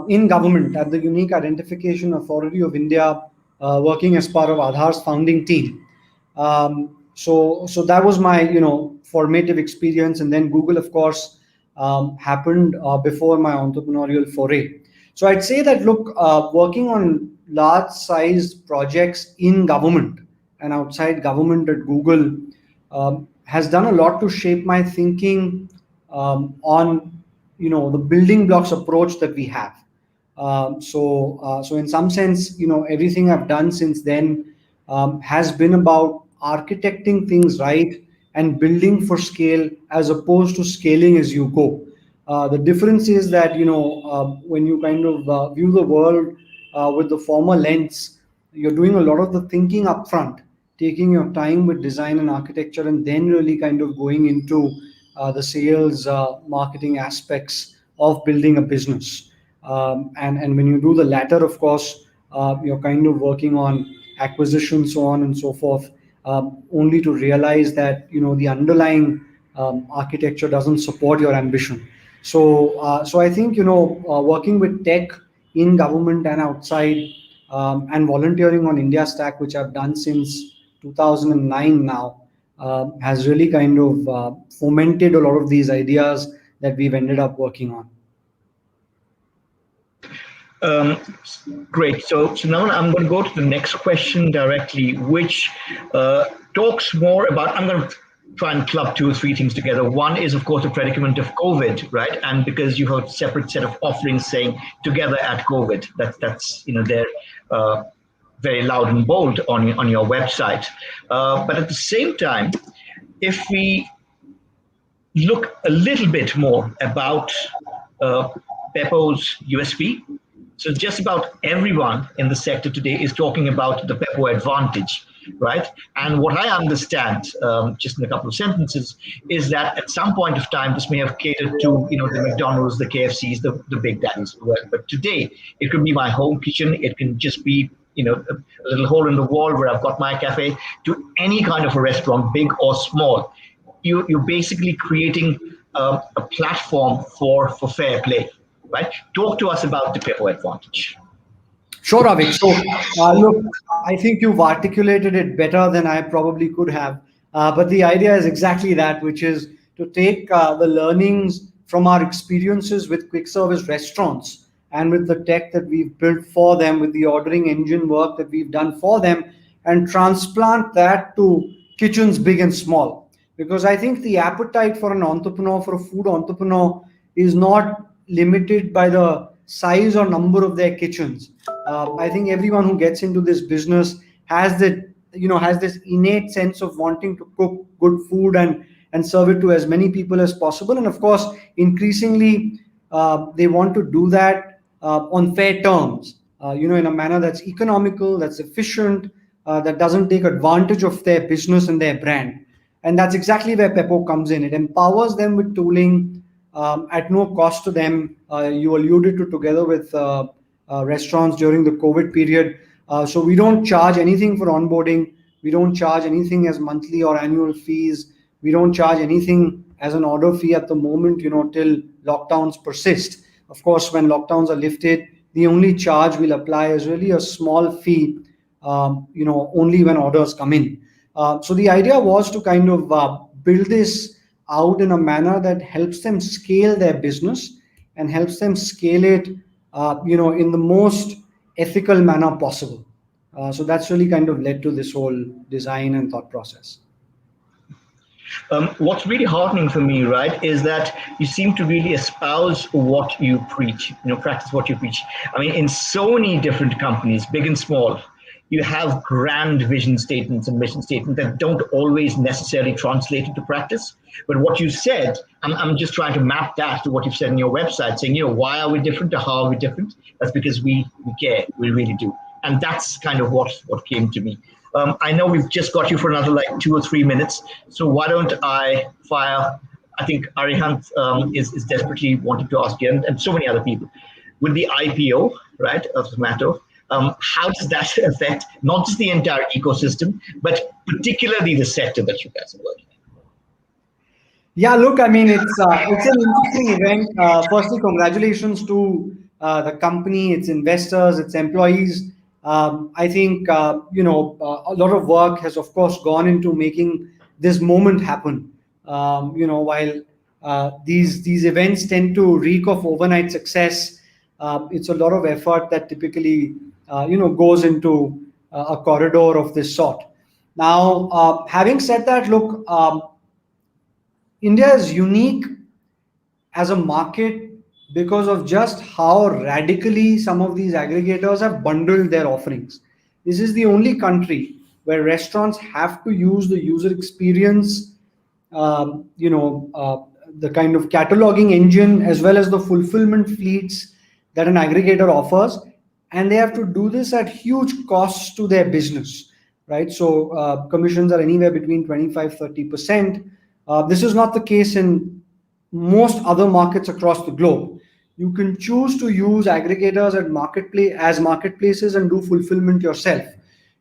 in government at the Unique Identification Authority of India, working as part of Aadhaar's founding team. So that was my formative experience, and then Google, of course, happened before my entrepreneurial foray. So I'd say that look, working on large-sized projects in government and outside government at Google has done a lot to shape my thinking on the building blocks approach that we have. So in some sense, everything I've done since then has been about architecting things right and building for scale as opposed to scaling as you go. The difference is that when you kind of view the world with the former lens, you're doing a lot of the thinking upfront, taking your time with design and architecture, and then really kind of going into the sales, marketing aspects of building a business. And when you do the latter, of course, you're kind of working on acquisition, so on and so forth, only to realize that the underlying architecture doesn't support your ambition. So I think working with tech in government and outside, and volunteering on India Stack, which I've done since 2009 now, has really kind of fomented a lot of these ideas that we've ended up working on. Great. So now I'm going to go to the next question directly, which talks more about, I'm going to try and club 2 or 3 things together. One is, of course, the predicament of COVID, right? And because you have a separate set of offerings saying together at COVID, that's they're very loud and bold on your website. But at the same time, if we look a little bit more about Peppo's USP, so just about everyone in the sector today is talking about the Peppo advantage, right? And what I understand, just in a couple of sentences, is that at some point of time, this may have catered to the McDonald's, the KFCs, the big daddies. But today, it could be my home kitchen. It can just be a little hole in the wall where I've got my cafe, to any kind of a restaurant, big or small. You're basically creating a platform for fair play, right? Talk to us about the Peppo advantage. Sure, Avik. So, look, I think you've articulated it better than I probably could have. But the idea is exactly that, which is to take the learnings from our experiences with quick service restaurants and with the tech that we've built for them, with the ordering engine work that we've done for them, and transplant that to kitchens big and small. Because I think the appetite for an entrepreneur, for a food entrepreneur, is not limited by the size or number of their kitchens. I think everyone who gets into this business has this innate sense of wanting to cook good food and serve it to as many people as possible. And of course, increasingly, they want to do that on fair terms, in a manner that's economical, that's efficient, that doesn't take advantage of their business and their brand. And that's exactly where Peppo comes in. It empowers them with tooling at no cost to them. You alluded to together with restaurants during the COVID period. So we don't charge anything for onboarding. We don't charge anything as monthly or annual fees. We don't charge anything as an order fee at the moment, till lockdowns persist. Of course, when lockdowns are lifted, the only charge we'll apply is really a small fee, only when orders come in. So the idea was to kind of build this out in a manner that helps them scale their business and helps them scale it, in the most ethical manner possible. So that's really kind of led to this whole design and thought process. What's really heartening for me, right, is that you seem to really espouse what you preach, practice what you preach. I mean, in so many different companies, big and small, you have grand vision statements and mission statements that don't always necessarily translate into practice. But what you said, I'm just trying to map that to what you've said in your website, saying, why are we different or how are we different? That's because we care, we really do. And that's kind of what came to me. I know we've just got you for another like 2 or 3 minutes. So why don't I fire, I think Arihant is desperately wanting to ask you, and so many other people. With the IPO, right, of Zomato, how does that affect not just the entire ecosystem, but particularly the sector that you guys are working in? Yeah, look, I mean, it's an interesting event. Firstly, congratulations to the company, its investors, its employees. I think, a lot of work has, of course, gone into making this moment happen. While these events tend to reek of overnight success, it's a lot of effort that typically, goes into a corridor of this sort. Now, having said that, look, India is unique as a market because of just how radically some of these aggregators have bundled their offerings. This is the only country where restaurants have to use the user experience, the kind of cataloging engine, as well as the fulfillment fleets that an aggregator offers. And they have to do this at huge costs to their business, right? So commissions are anywhere between 25-30%. This is not the case in most other markets across the globe. You can choose to use aggregators as marketplaces and do fulfillment yourself.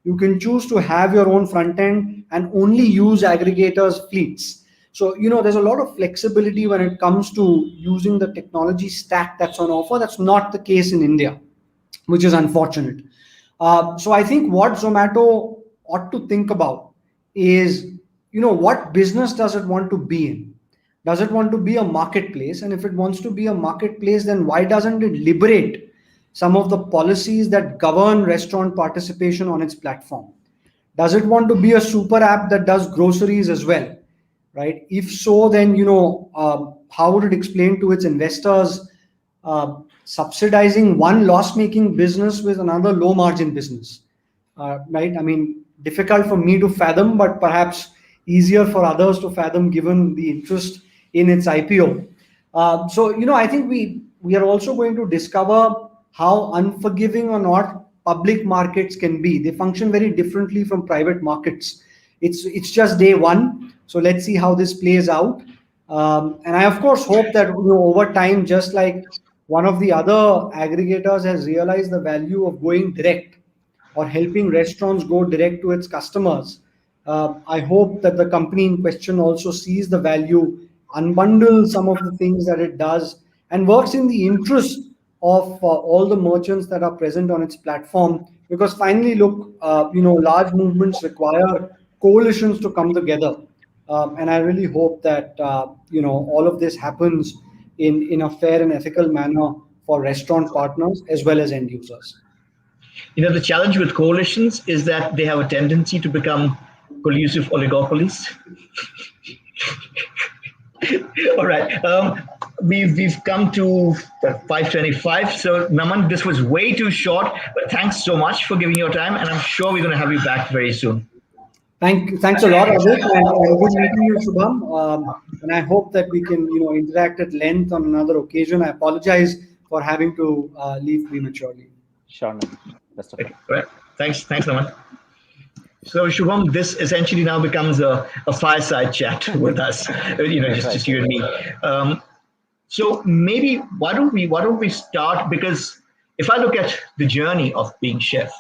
You can choose to have your own front end and only use aggregators' fleets. So, there's a lot of flexibility when it comes to using the technology stack that's on offer. That's not the case in India, which is unfortunate. So I think what Zomato ought to think about is, what business does it want to be in? Does it want to be a marketplace? And if it wants to be a marketplace, then why doesn't it liberate some of the policies that govern restaurant participation on its platform? Does it want to be a super app that does groceries as well? Right? If so, then, how would it explain to its investors subsidizing one loss-making business with another low-margin business? Right? I mean, difficult for me to fathom, but perhaps easier for others to fathom given the interest in its IPO. So, I think we are also going to discover how unforgiving or not public markets can be. They function very differently from private markets. It's just day one. So let's see how this plays out. And I, of course, hope that over time, just like one of the other aggregators has realized the value of going direct or helping restaurants go direct to its customers, I hope that the company in question also sees the value, unbundles some of the things that it does, and works in the interest of all the merchants that are present on its platform. Because finally, look, large movements require coalitions to come together. And I really hope that, all of this happens in a fair and ethical manner for restaurant partners as well as end users. The challenge with coalitions is that they have a tendency to become collusive oligopolies. All right. We've come to 5:25. So, Naman, this was way too short, but thanks so much for giving your time, and I'm sure we're going to have you back very soon. Thanks a lot, Avik, and good meeting you, Shubham. And I hope that we can, interact at length on another occasion. I apologize for having to leave prematurely. Sure, best of luck. All right. Thanks, Naman. So, Shubham, this essentially now becomes a fireside chat with us. Just you and me. So maybe why don't we start, because if I look at the journey of being chef,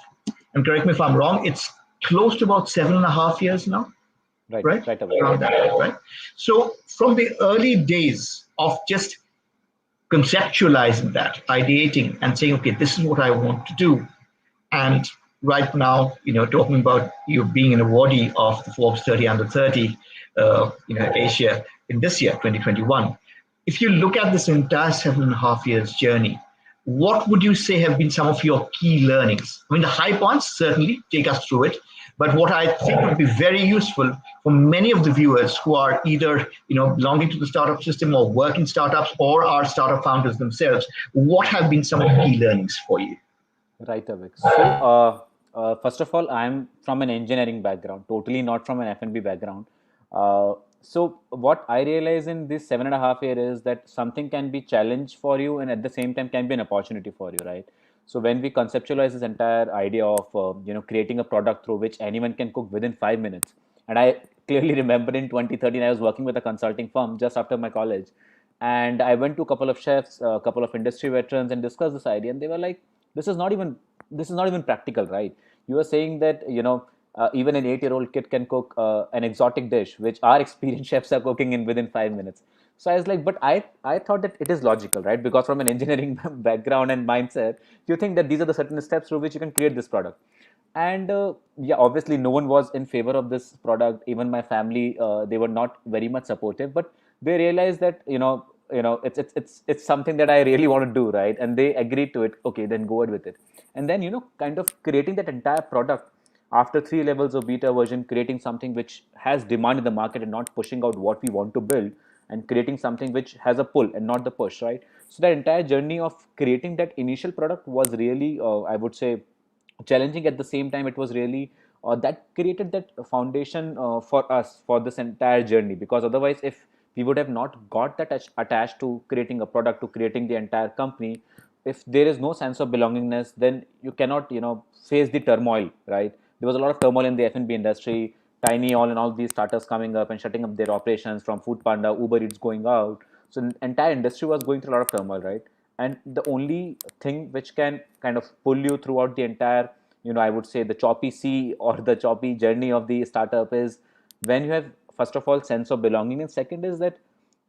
and correct me if I'm wrong, it's close to about 7.5 years now. Right away. Around that, right? So from the early days of just conceptualizing that, ideating, and saying, okay, this is what I want to do. And right now, talking about you being an awardee of the Forbes 30 under 30, Asia in this year, 2021. If you look at this entire 7.5 years journey, what would you say have been some of your key learnings? I mean, the high points, certainly, take us through it. But what I think would be very useful for many of the viewers who are either, belonging to the startup system or work in startups or are startup founders themselves, what have been some of the key learnings for you? Right, Avik. So, first of all, I'm from an engineering background, totally not from an F&B background. So, what I realize in this 7.5 year is that something can be challenge for you, and at the same time can be an opportunity for you, right? So, when we conceptualize this entire idea of creating a product through which anyone can cook within 5 minutes, and I clearly remember in 2013 I was working with a consulting firm just after my college, and I went to a couple of chefs, a couple of industry veterans, and discussed this idea, and they were like, this is not even practical, right? You are saying that even an 8-year-old kid can cook an exotic dish which our experienced chefs are cooking in within 5 minutes. So I was like, but I thought that it is logical, right? Because from an engineering background and mindset, you think that these are the certain steps through which you can create this product. And yeah, obviously no one was in favor of this product. Even my family, they were not very much supportive, but they realized that it's something that I really want to do, right? And they agreed to it. Okay, then go ahead with it. And then kind of creating that entire product after 3 levels of beta version, creating something which has demand in the market and not pushing out what we want to build, and creating something which has a pull and not the push, right? So that entire journey of creating that initial product was really, I would say, challenging. At the same time, it was really that created that foundation for us for this entire journey, because otherwise, if we would have not got that attached to creating a product, to creating the entire company, if there is no sense of belongingness, then you cannot face the turmoil, right? There was a lot of turmoil in the F&B industry, tiny all and all these startups coming up and shutting up their operations, from Food Panda, Uber Eats going out. So the entire industry was going through a lot of turmoil, right? And the only thing which can kind of pull you throughout the entire, I would say, the choppy sea or the choppy journey of the startup is when you have, first of all, sense of belonging, and second is that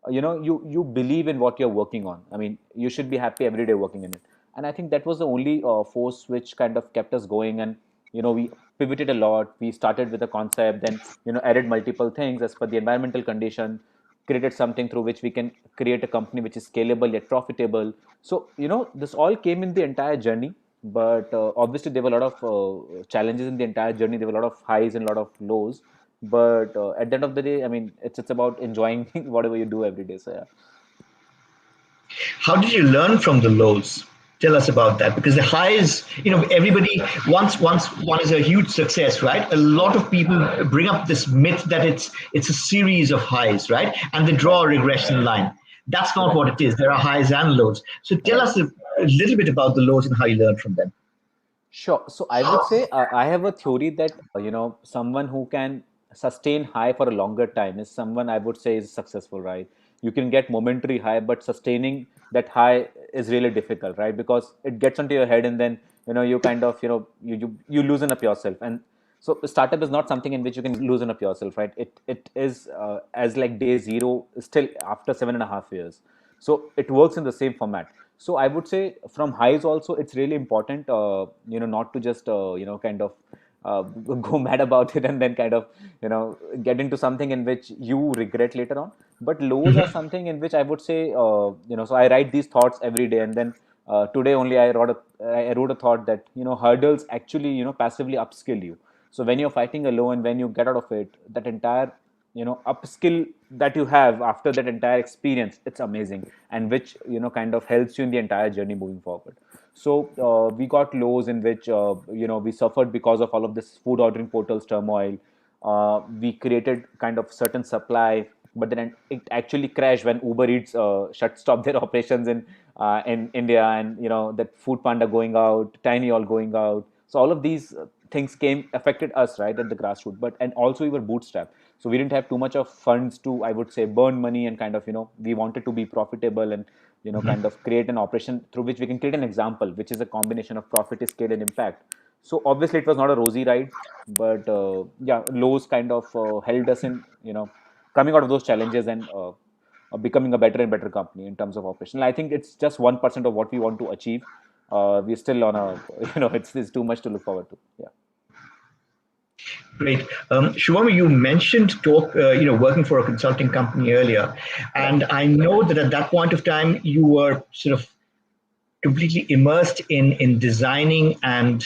you believe in what you're working on. I mean, you should be happy every day working in it. And I think that was the only force which kind of kept us going. And we pivoted a lot. We started with a concept, then added multiple things as per the environmental condition, created something through which we can create a company which is scalable yet profitable. So this all came in the entire journey. But obviously there were a lot of challenges in the entire journey. There were a lot of highs and a lot of lows. But at the end of the day, I mean, it's about enjoying whatever you do every day. So yeah. How did you learn from the lows? Tell us about that, because the highs, everybody, once one is a huge success, right? A lot of people bring up this myth that it's a series of highs, right? And they draw a regression line. That's not what it is. There are highs and lows. So tell us a little bit about the lows and how you learn from them. Sure. So I would say I have a theory that someone who can sustain high for a longer time is someone I would say is successful, right? You can get momentary high, but sustaining that high is really difficult, right? Because it gets into your head, and then you kind of you loosen up yourself. And so startup is not something in which you can loosen up yourself, right? It is as like day zero still after 7.5 years. So it works in the same format. So I would say from highs also, it's really important, not to just, kind of go mad about it and then kind of, get into something in which you regret later on. But lows are something in which I would say, so I write these thoughts every day. And then today only I wrote a thought that, hurdles actually, passively upskill you. So when you're fighting a low and when you get out of it, that entire upskill that you have after that entire experience, it's amazing, and which kind of helps you in the entire journey moving forward. So we got lows in which we suffered because of all of this food ordering portals turmoil. We created kind of certain supply, but then it actually crashed when Uber Eats stopped their operations in India, and that Food Panda going out, Tiny all going out. So all of these things affected us, right, at the grassroots. But and also we were bootstrapped, so we didn't have too much of funds to, I would say, burn money, and kind of we wanted to be profitable and kind of create an operation through which we can create an example, which is a combination of profit, scale, and impact. So obviously it was not a rosy ride, but yeah, lows kind of held us in coming out of those challenges and becoming a better and better company in terms of operational. I think it's just 1% of what we want to achieve. We're still on a, it's too much to look forward to. Yeah. Great. Shubham, you mentioned working for a consulting company earlier, and I know that at that point of time you were sort of completely immersed in designing and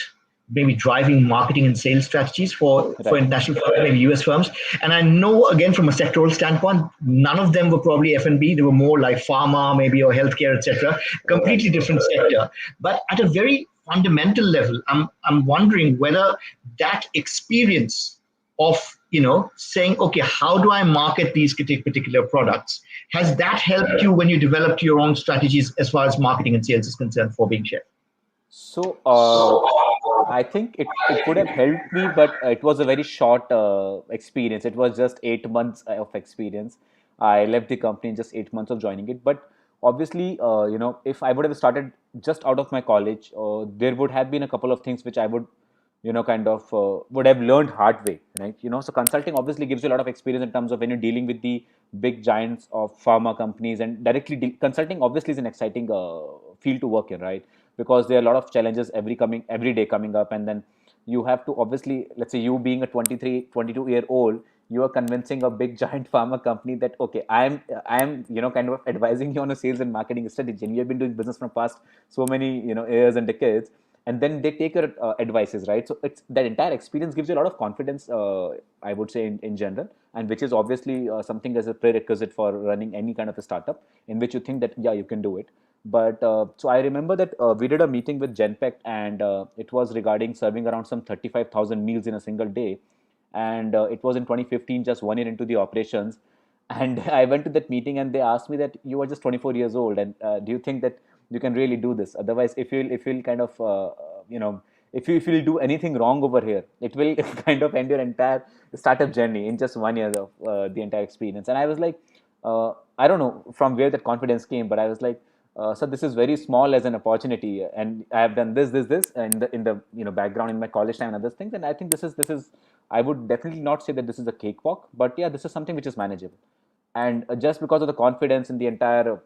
maybe driving marketing and sales strategies for international firms, maybe US firms. And I know, again, from a sectoral standpoint, none of them were probably F&B. They were more like pharma, maybe, or healthcare, etc. Completely different sector. But at a very fundamental level, I'm wondering whether that experience of saying, okay, how do I market these particular products, has that helped you when you developed your own strategies as far as marketing and sales is concerned for Being Chef? So I think it could have helped me, but it was a very short experience. It was just 8 months of experience. I left the company in just 8 months of joining it. But obviously, if I would have started just out of my college, there would have been a couple of things which I would, would have learned hard way, right? So consulting obviously gives you a lot of experience in terms of when you're dealing with the big giants of pharma companies, and directly consulting obviously is an exciting field to work in, right? Because there are a lot of challenges every day coming up, and then you have to obviously, let's say you being a 23, 22-year-old, you are convincing a big giant pharma company that, okay, I'm kind of advising you on a sales and marketing strategy, and you have been doing business from past so many years and decades, and then they take your advices, right? So it's that entire experience gives you a lot of confidence, I would say, in general, and which is obviously something as a prerequisite for running any kind of a startup in which you think that, yeah, you can do it. But so I remember that we did a meeting with Genpact, and it was regarding serving around some 35,000 meals in a single day. And it was in 2015, just 1 year into the operations. And I went to that meeting, and they asked me that you are just 24 years old, and do you think that you can really do this? Otherwise, if you'll kind of if you'll do anything wrong over here, it will kind of end your entire startup journey in just 1 year of the entire experience. And I was like, I don't know from where that confidence came, but I was like, so this is very small as an opportunity, and I have done this in the background in my college time and other things, and I think this is I would definitely not say that this is a cakewalk, but yeah, this is something which is manageable. And just because of the confidence in the entire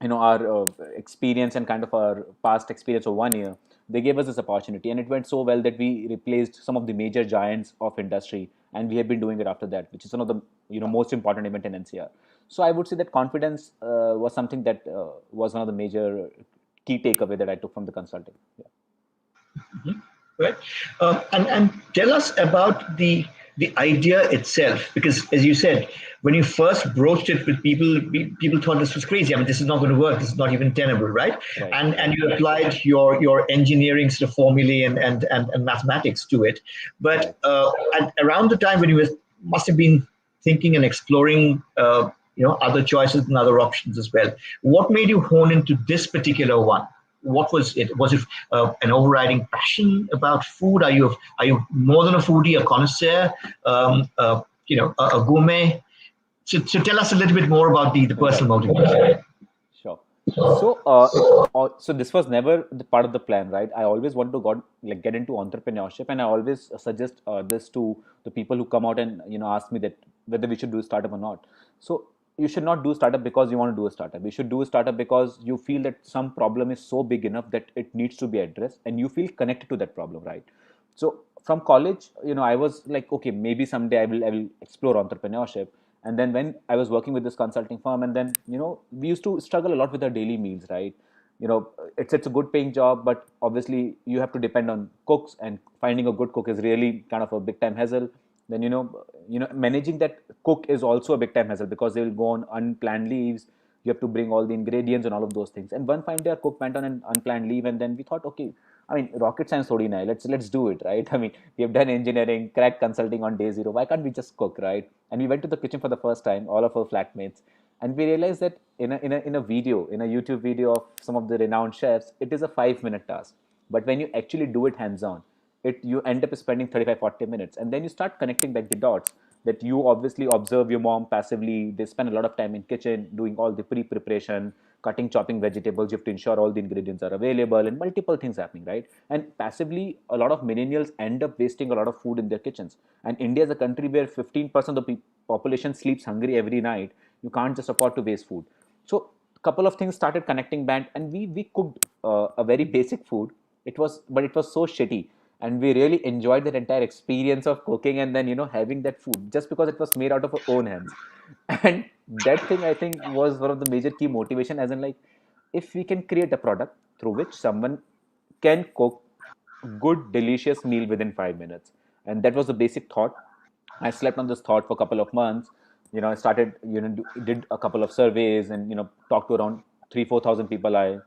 our experience and kind of our past experience of 1 year, they gave us this opportunity, and it went so well that we replaced some of the major giants of industry, and we have been doing it after that, which is one of the most important event in NCR. So I would say that confidence was something that was one of the major key takeaway that I took from the consulting. Yeah. Mm-hmm. Right. And tell us about the idea itself, because as you said, when you first broached it with people, people thought this was crazy. I mean, this is not going to work. This is not even tenable, right? And you applied your engineering sort of formulae and mathematics to it. But around the time when you must have been thinking and exploring other choices and other options as well, what made you hone into this particular one? What was it? Was it an overriding passion about food? Are you more than a foodie, a connoisseur, a gourmet? So tell us a little bit more about the personal motivation. Sure. So so this was never the part of the plan, right? I always want to get into entrepreneurship, and I always suggest this to the people who come out and ask me that whether we should do a startup or not. So you should not do a startup because you want to do a startup. You should do a startup because you feel that some problem is so big enough that it needs to be addressed, and you feel connected to that problem, right? So from college, I was like, okay, maybe someday I will explore entrepreneurship. And then when I was working with this consulting firm, and then we used to struggle a lot with our daily meals, right? It's a good paying job, but obviously you have to depend on cooks, and finding a good cook is really kind of a big time hassle. Then managing that cook is also a big time hassle, because they will go on unplanned leaves. You have to bring all the ingredients and all of those things. And one fine day our cook went on an unplanned leave, and then we thought, okay, I mean, rocket science thodi na hai. Let's do it, right? I mean, we have done engineering, cracked consulting on day zero. Why can't we just cook, right? And we went to the kitchen for the first time, all of our flatmates, and we realized that in a YouTube video of some of the renowned chefs, it is a 5-minute task. But when you actually do it hands-on, you end up spending 35-40 minutes, and then you start connecting back the dots that you obviously observe your mom passively. They spend a lot of time in kitchen doing all the pre-preparation, cutting, chopping vegetables. You have to ensure all the ingredients are available, and multiple things happening, right? And passively, a lot of millennials end up wasting a lot of food in their kitchens. And India is a country where 15% of the population sleeps hungry every night. You can't just afford to waste food. So a couple of things started connecting back, and we cooked a very basic food. But it was so shitty, and we really enjoyed that entire experience of cooking and then having that food just because it was made out of our own hands. And that thing, I think, was one of the major key motivation, as in, like, if we can create a product through which someone can cook good delicious meal within 5 minutes. And that was the basic thought. I slept on this thought for a couple of months. I started, did a couple of surveys, and talked to around 3-4 thousand people I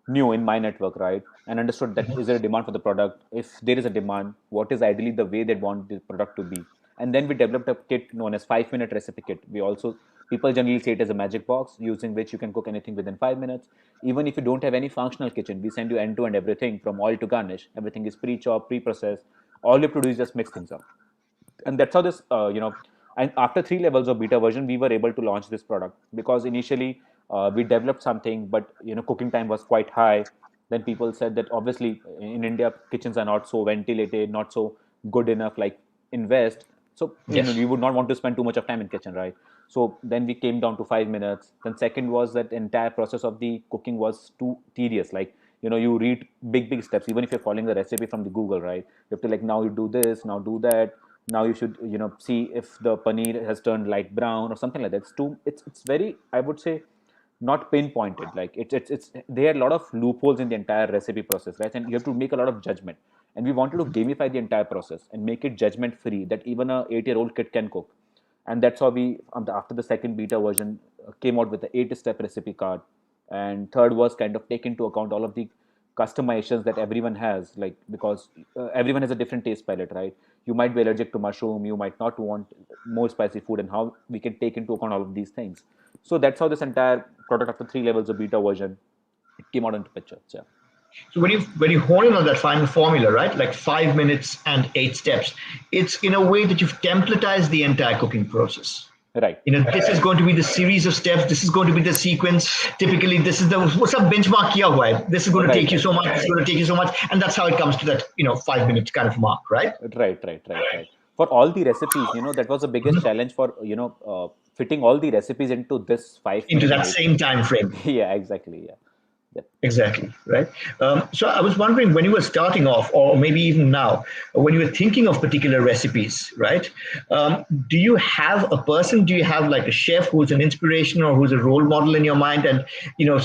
knew in my network, right? And understood that is there a demand for the product? If there is a demand, what is ideally the way they want the product to be? And then we developed a kit known as 5 minute recipe kit. We also People generally see it as a magic box using which you can cook anything within 5 minutes. Even if you don't have any functional kitchen, we send you end to end everything from oil to garnish. Everything is pre-chopped, pre-processed. All you have to do is just mix things up. And that's how this and after 3 levels of beta version, we were able to launch this product, because initially we developed something, but cooking time was quite high. Then people said that obviously in India kitchens are not so ventilated, not so good enough like in West. So Yes. you would not want to spend too much of time in kitchen, right? So then we came down to 5 minutes. Then second was that entire process of the cooking was too tedious. Like, you read big steps, even if you're following the recipe from the Google, right? You have to, like, now you do this, now do that, now you should see if the paneer has turned light brown or something like that. It's very, I would say, not pinpointed. Like, it's there are a lot of loopholes in the entire recipe process, right? And you have to make a lot of judgment. And we wanted to gamify the entire process and make it judgment free, that even a 8-year-old kid can cook. And that's how we, after the second beta version, came out with the 8-step recipe card. And third was kind of take into account all of the customizations that everyone has, like, because everyone has a different taste palette, right? You might be allergic to mushroom, you might not want more spicy food, and how we can take into account all of these things. So that's how this entire product, after 3 levels of beta version, it came out into picture. So So when you hone in on that final formula, right, like 5 minutes and 8 steps, it's in a way that you've templatized the entire cooking process. right. This is going to be the series of steps. This is going to be the sequence. Typically, this is the what's up benchmark kiya hua hai. This is going to Right, take you right. so much. This is going to take you so much, and that's how it comes to that 5 minute kind of mark, right? Right. For all the recipes, that was the biggest challenge for fitting all the recipes into this five Into minute that and eight. same time frame. Yeah, exactly. Yeah. Exactly, right? So I was wondering, when you were starting off, or maybe even now, when you were thinking of particular recipes, right? Do you have a person? Do you have like a chef who's an inspiration or who's a role model in your mind, and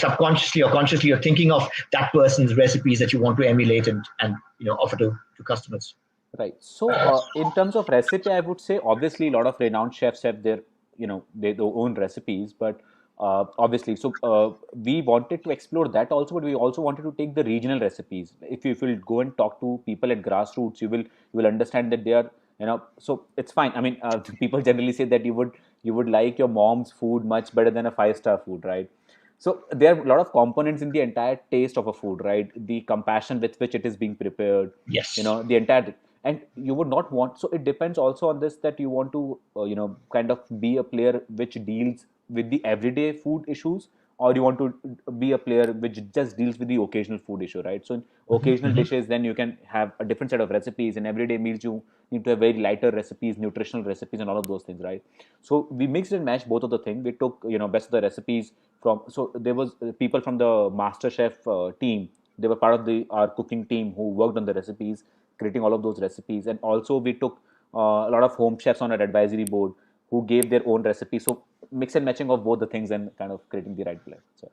subconsciously or consciously, you're thinking of that person's recipes that you want to emulate and offer to customers? Right. So, in terms of recipe, I would say obviously a lot of renowned chefs have their own recipes, but obviously, so we wanted to explore that also, but we also wanted to take the regional recipes. If you will go and talk to people at grassroots, you will understand that they are, so it's fine. I mean, people generally say that you would like your mom's food much better than a 5-star food, right? So there are a lot of components in the entire taste of a food, right? The compassion with which it is being prepared, Yes. the entire, and you would not want. So it depends also on this, that you want to, kind of be a player which deals with the everyday food issues, or you want to be a player which just deals with the occasional food issue, right? So in occasional dishes, then you can have a different set of recipes. In everyday meals, you need to have very lighter recipes, nutritional recipes, and all of those things, right? So we mixed and matched both of the things. We took best of the recipes from. So there was people from the master chef team. They were part of our cooking team who worked on the recipes, creating all of those recipes. And also we took a lot of home chefs on our advisory board who gave their own recipes. So mix and matching of both the things and kind of creating the right blend. So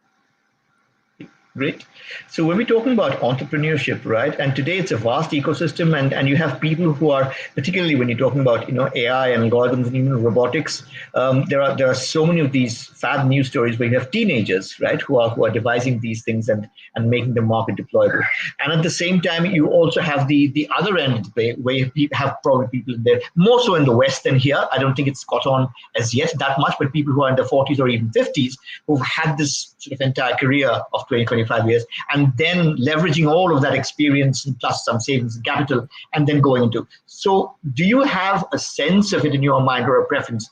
Great. So when we're talking about entrepreneurship, right? And today it's a vast ecosystem, and you have people who are, particularly when you're talking about AI and algorithms and even robotics. There are so many of these fab news stories where you have teenagers, right, who are devising these things and making them market deployable. And at the same time, you also have the other end of the play, where you have probably people in there, more so in the West than here. I don't think it's caught on as yet that much, but people who are in their 40s or even 50s who've had this sort of entire career of 25 years, and then leveraging all of that experience and plus some savings and capital, and then going into. So do you have a sense of it in your mind, or a preference,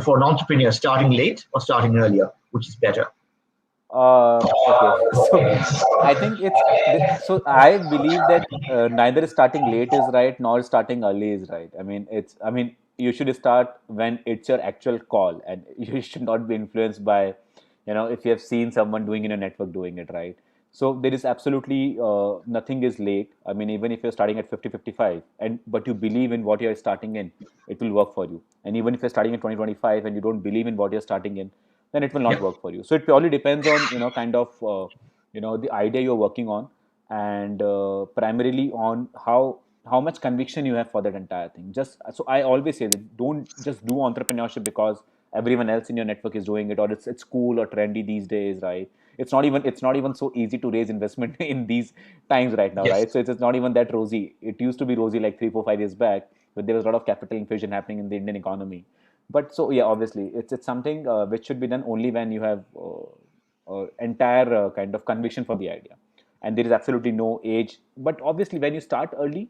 for an entrepreneur, starting late or starting earlier, which is better? okay. So I think so I believe that neither starting late is right nor starting early is right. I mean, you should start when it's your actual call, and you should not be influenced by, if you have seen someone doing in a network doing it, right? So there is absolutely nothing is late. I mean, even if you're starting at 50, 55, but you believe in what you're starting in, it will work for you. And even if you're starting in 2025 and you don't believe in what you're starting in, then it will not Yep. work for you. So it purely depends on, kind of, the idea you're working on, and primarily on how much conviction you have for that entire thing. Just so I always say that don't just do entrepreneurship because everyone else in your network is doing it, or it's cool or trendy these days, right? It's not even so easy to raise investment in these times right now, Yes. right? So it's not even that rosy. It used to be rosy like 3, 4, 5 years back, but there was a lot of capital infusion happening in the Indian economy. But so yeah, obviously it's something which should be done only when you have entire kind of conviction for the idea, and there is absolutely no age. But obviously when you start early,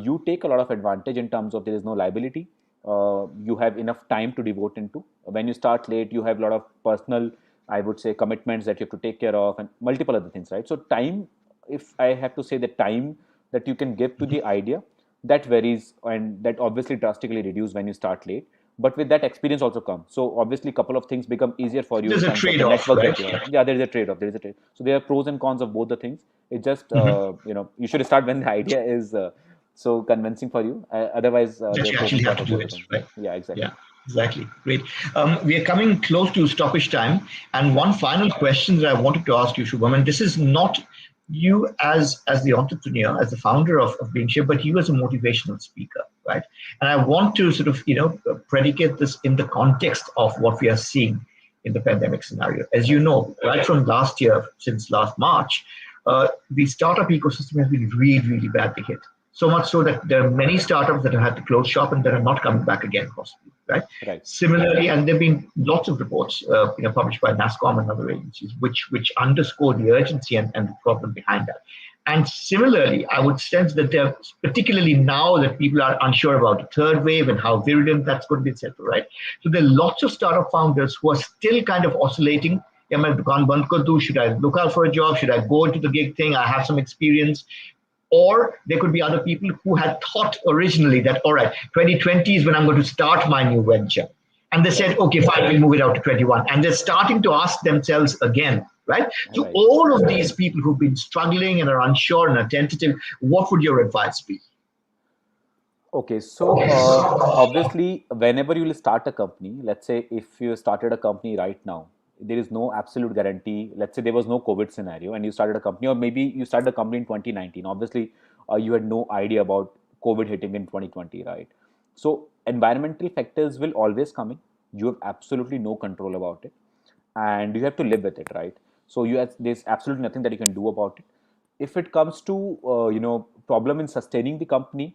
you take a lot of advantage in terms of there is no liability. You have enough time to devote into. When you start late, you have a lot of personal, I would say, commitments that you have to take care of, and multiple other things, right? So time, if I have to say, the time that you can give to the idea, that varies, and that obviously drastically reduce when you start late. But with that, experience also comes. So obviously a couple of things become easier for you There's in a terms of the trade-off, network right? that you have. Yeah. Yeah, there is a trade-off. There is a trade. So there are pros and cons of both the things. It just you should start when the idea is so convincing for you. Otherwise, That there are you pros actually and have cons to of do both the it, things. right? Yeah, Yeah, exactly. exactly. Great. We are coming close to stoppage time, and one final question that I wanted to ask you, Shubham, and this is not you as the entrepreneur, as the founder of Being Shape, but you as a motivational speaker, right? And I want to sort of predicate this in the context of what we are seeing in the pandemic scenario. As you know, right from last year, since last March, the startup ecosystem has been really, really badly hit. So much so that there are many startups that have had to close shop and that are not coming back again, possibly, right? Right. Similarly, and there have been lots of reports, published by NASCOM and other agencies, which underscore the urgency and the problem behind that. And similarly, I would sense that there, particularly now that people are unsure about the third wave and how virulent that's going to be, etc., right? So there are lots of startup founders who are still kind of oscillating. Yeah, मैं दुकान बंद कर दूं? Should I look out for a job? Should I go into the gig thing? I have some experience. Or there could be other people who had thought originally that, all right, 2020 is when I'm going to start my new venture. And they said, okay, fine, we'll move it out to 21. And they're starting to ask themselves again, right? So Right. all of these people who've been struggling and are unsure and are tentative, what would your advice be? Okay, so obviously, whenever you will start a company, let's say if you started a company right now, there is no absolute guarantee. Let's say there was no COVID scenario and you started a company, or maybe you started a company in 2019. Obviously, you had no idea about COVID hitting in 2020, right? So environmental factors will always come in. You have absolutely no control about it, and you have to live with it, right? So there's absolutely nothing that you can do about it. If it comes to problem in sustaining the company,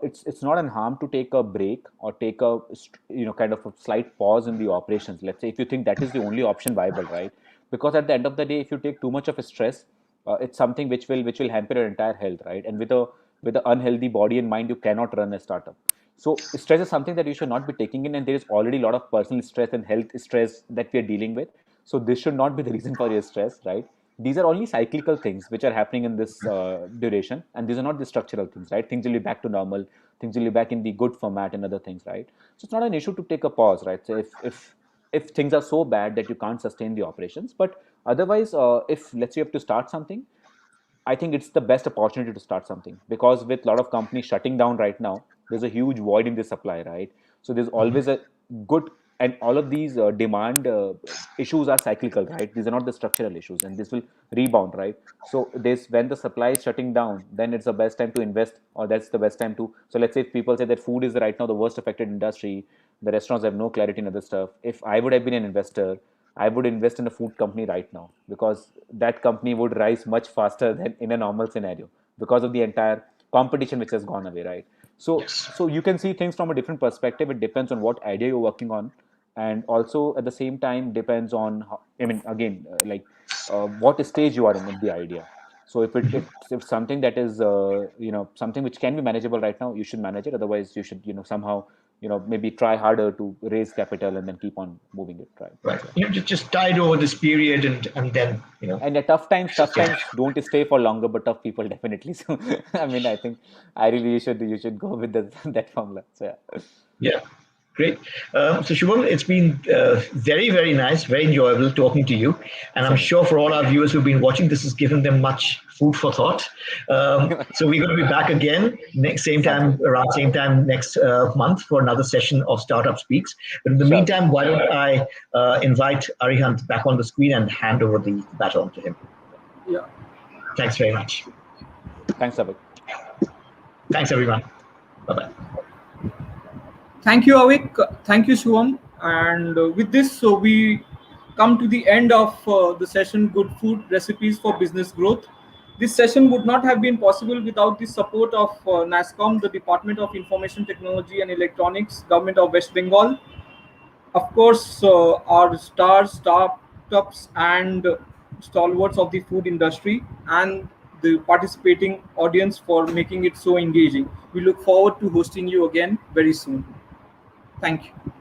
it's not an harm to take a break or take a kind of a slight pause in the operations. Let's say if you think that is the only option viable, right? Because at the end of the day, if you take too much of a stress, it's something which will hamper your entire health, right? And with a unhealthy body and mind, you cannot run a startup. So stress is something that you should not be taking in, and there is already a lot of personal stress and health stress that we are dealing with. So this should not be the reason for your stress, right? These are only cyclical things which are happening in this duration, and these are not the structural things, right? Things will be back to normal, things will be back in the good format and other things, right? So it's not an issue to take a pause, right? So if things are so bad that you can't sustain the operations, but otherwise, if let's say you have to start something, I think it's the best opportunity to start something, because with a lot of companies shutting down right now, there's a huge void in the supply, right? So there's always a good, and all of these demand issues are cyclical, right? These are not the structural issues, and this will rebound, right? So this, when the supply is shutting down, then it's the best time to invest, or that's the best time to. So let's say if people say that food is right now the worst affected industry, the restaurants have no clarity in other stuff. If I would have been an investor, I would invest in a food company right now, because that company would rise much faster than in a normal scenario because of the entire competition which has gone away, right? So you can see things from a different perspective. It depends on what idea you're working on, and also at the same time depends on how, I mean, again, what stage you are in the idea. So if something that is something which can be manageable right now, you should manage it. Otherwise, you should somehow maybe try harder to raise capital and then keep on moving it, right? Right. Just tide over this period and then, And the tough times don't stay for longer, but tough people definitely. So I mean, I think ideally you should go with that formula. So yeah. Yeah. Great. So Shubham, it's been very, very nice, very enjoyable talking to you. And I'm sure for all our viewers who've been watching, this has given them much food for thought. So we're going to be back again around same time next month for another session of Startup Speaks. But in the meantime, why don't I invite Arihant back on the screen and hand over the baton to him. Yeah. Thanks very much. Thanks, Avik. Thanks, everyone. Bye-bye. Thank you, Avik. Thank you, Shubham. And with this, so we come to the end of the session, Good Food Recipes for Business Growth. This session would not have been possible without the support of NASCOM, the Department of Information Technology and Electronics, Government of West Bengal. Of course, our startups and stalwarts of the food industry, and the participating audience for making it so engaging. We look forward to hosting you again very soon. Thank you.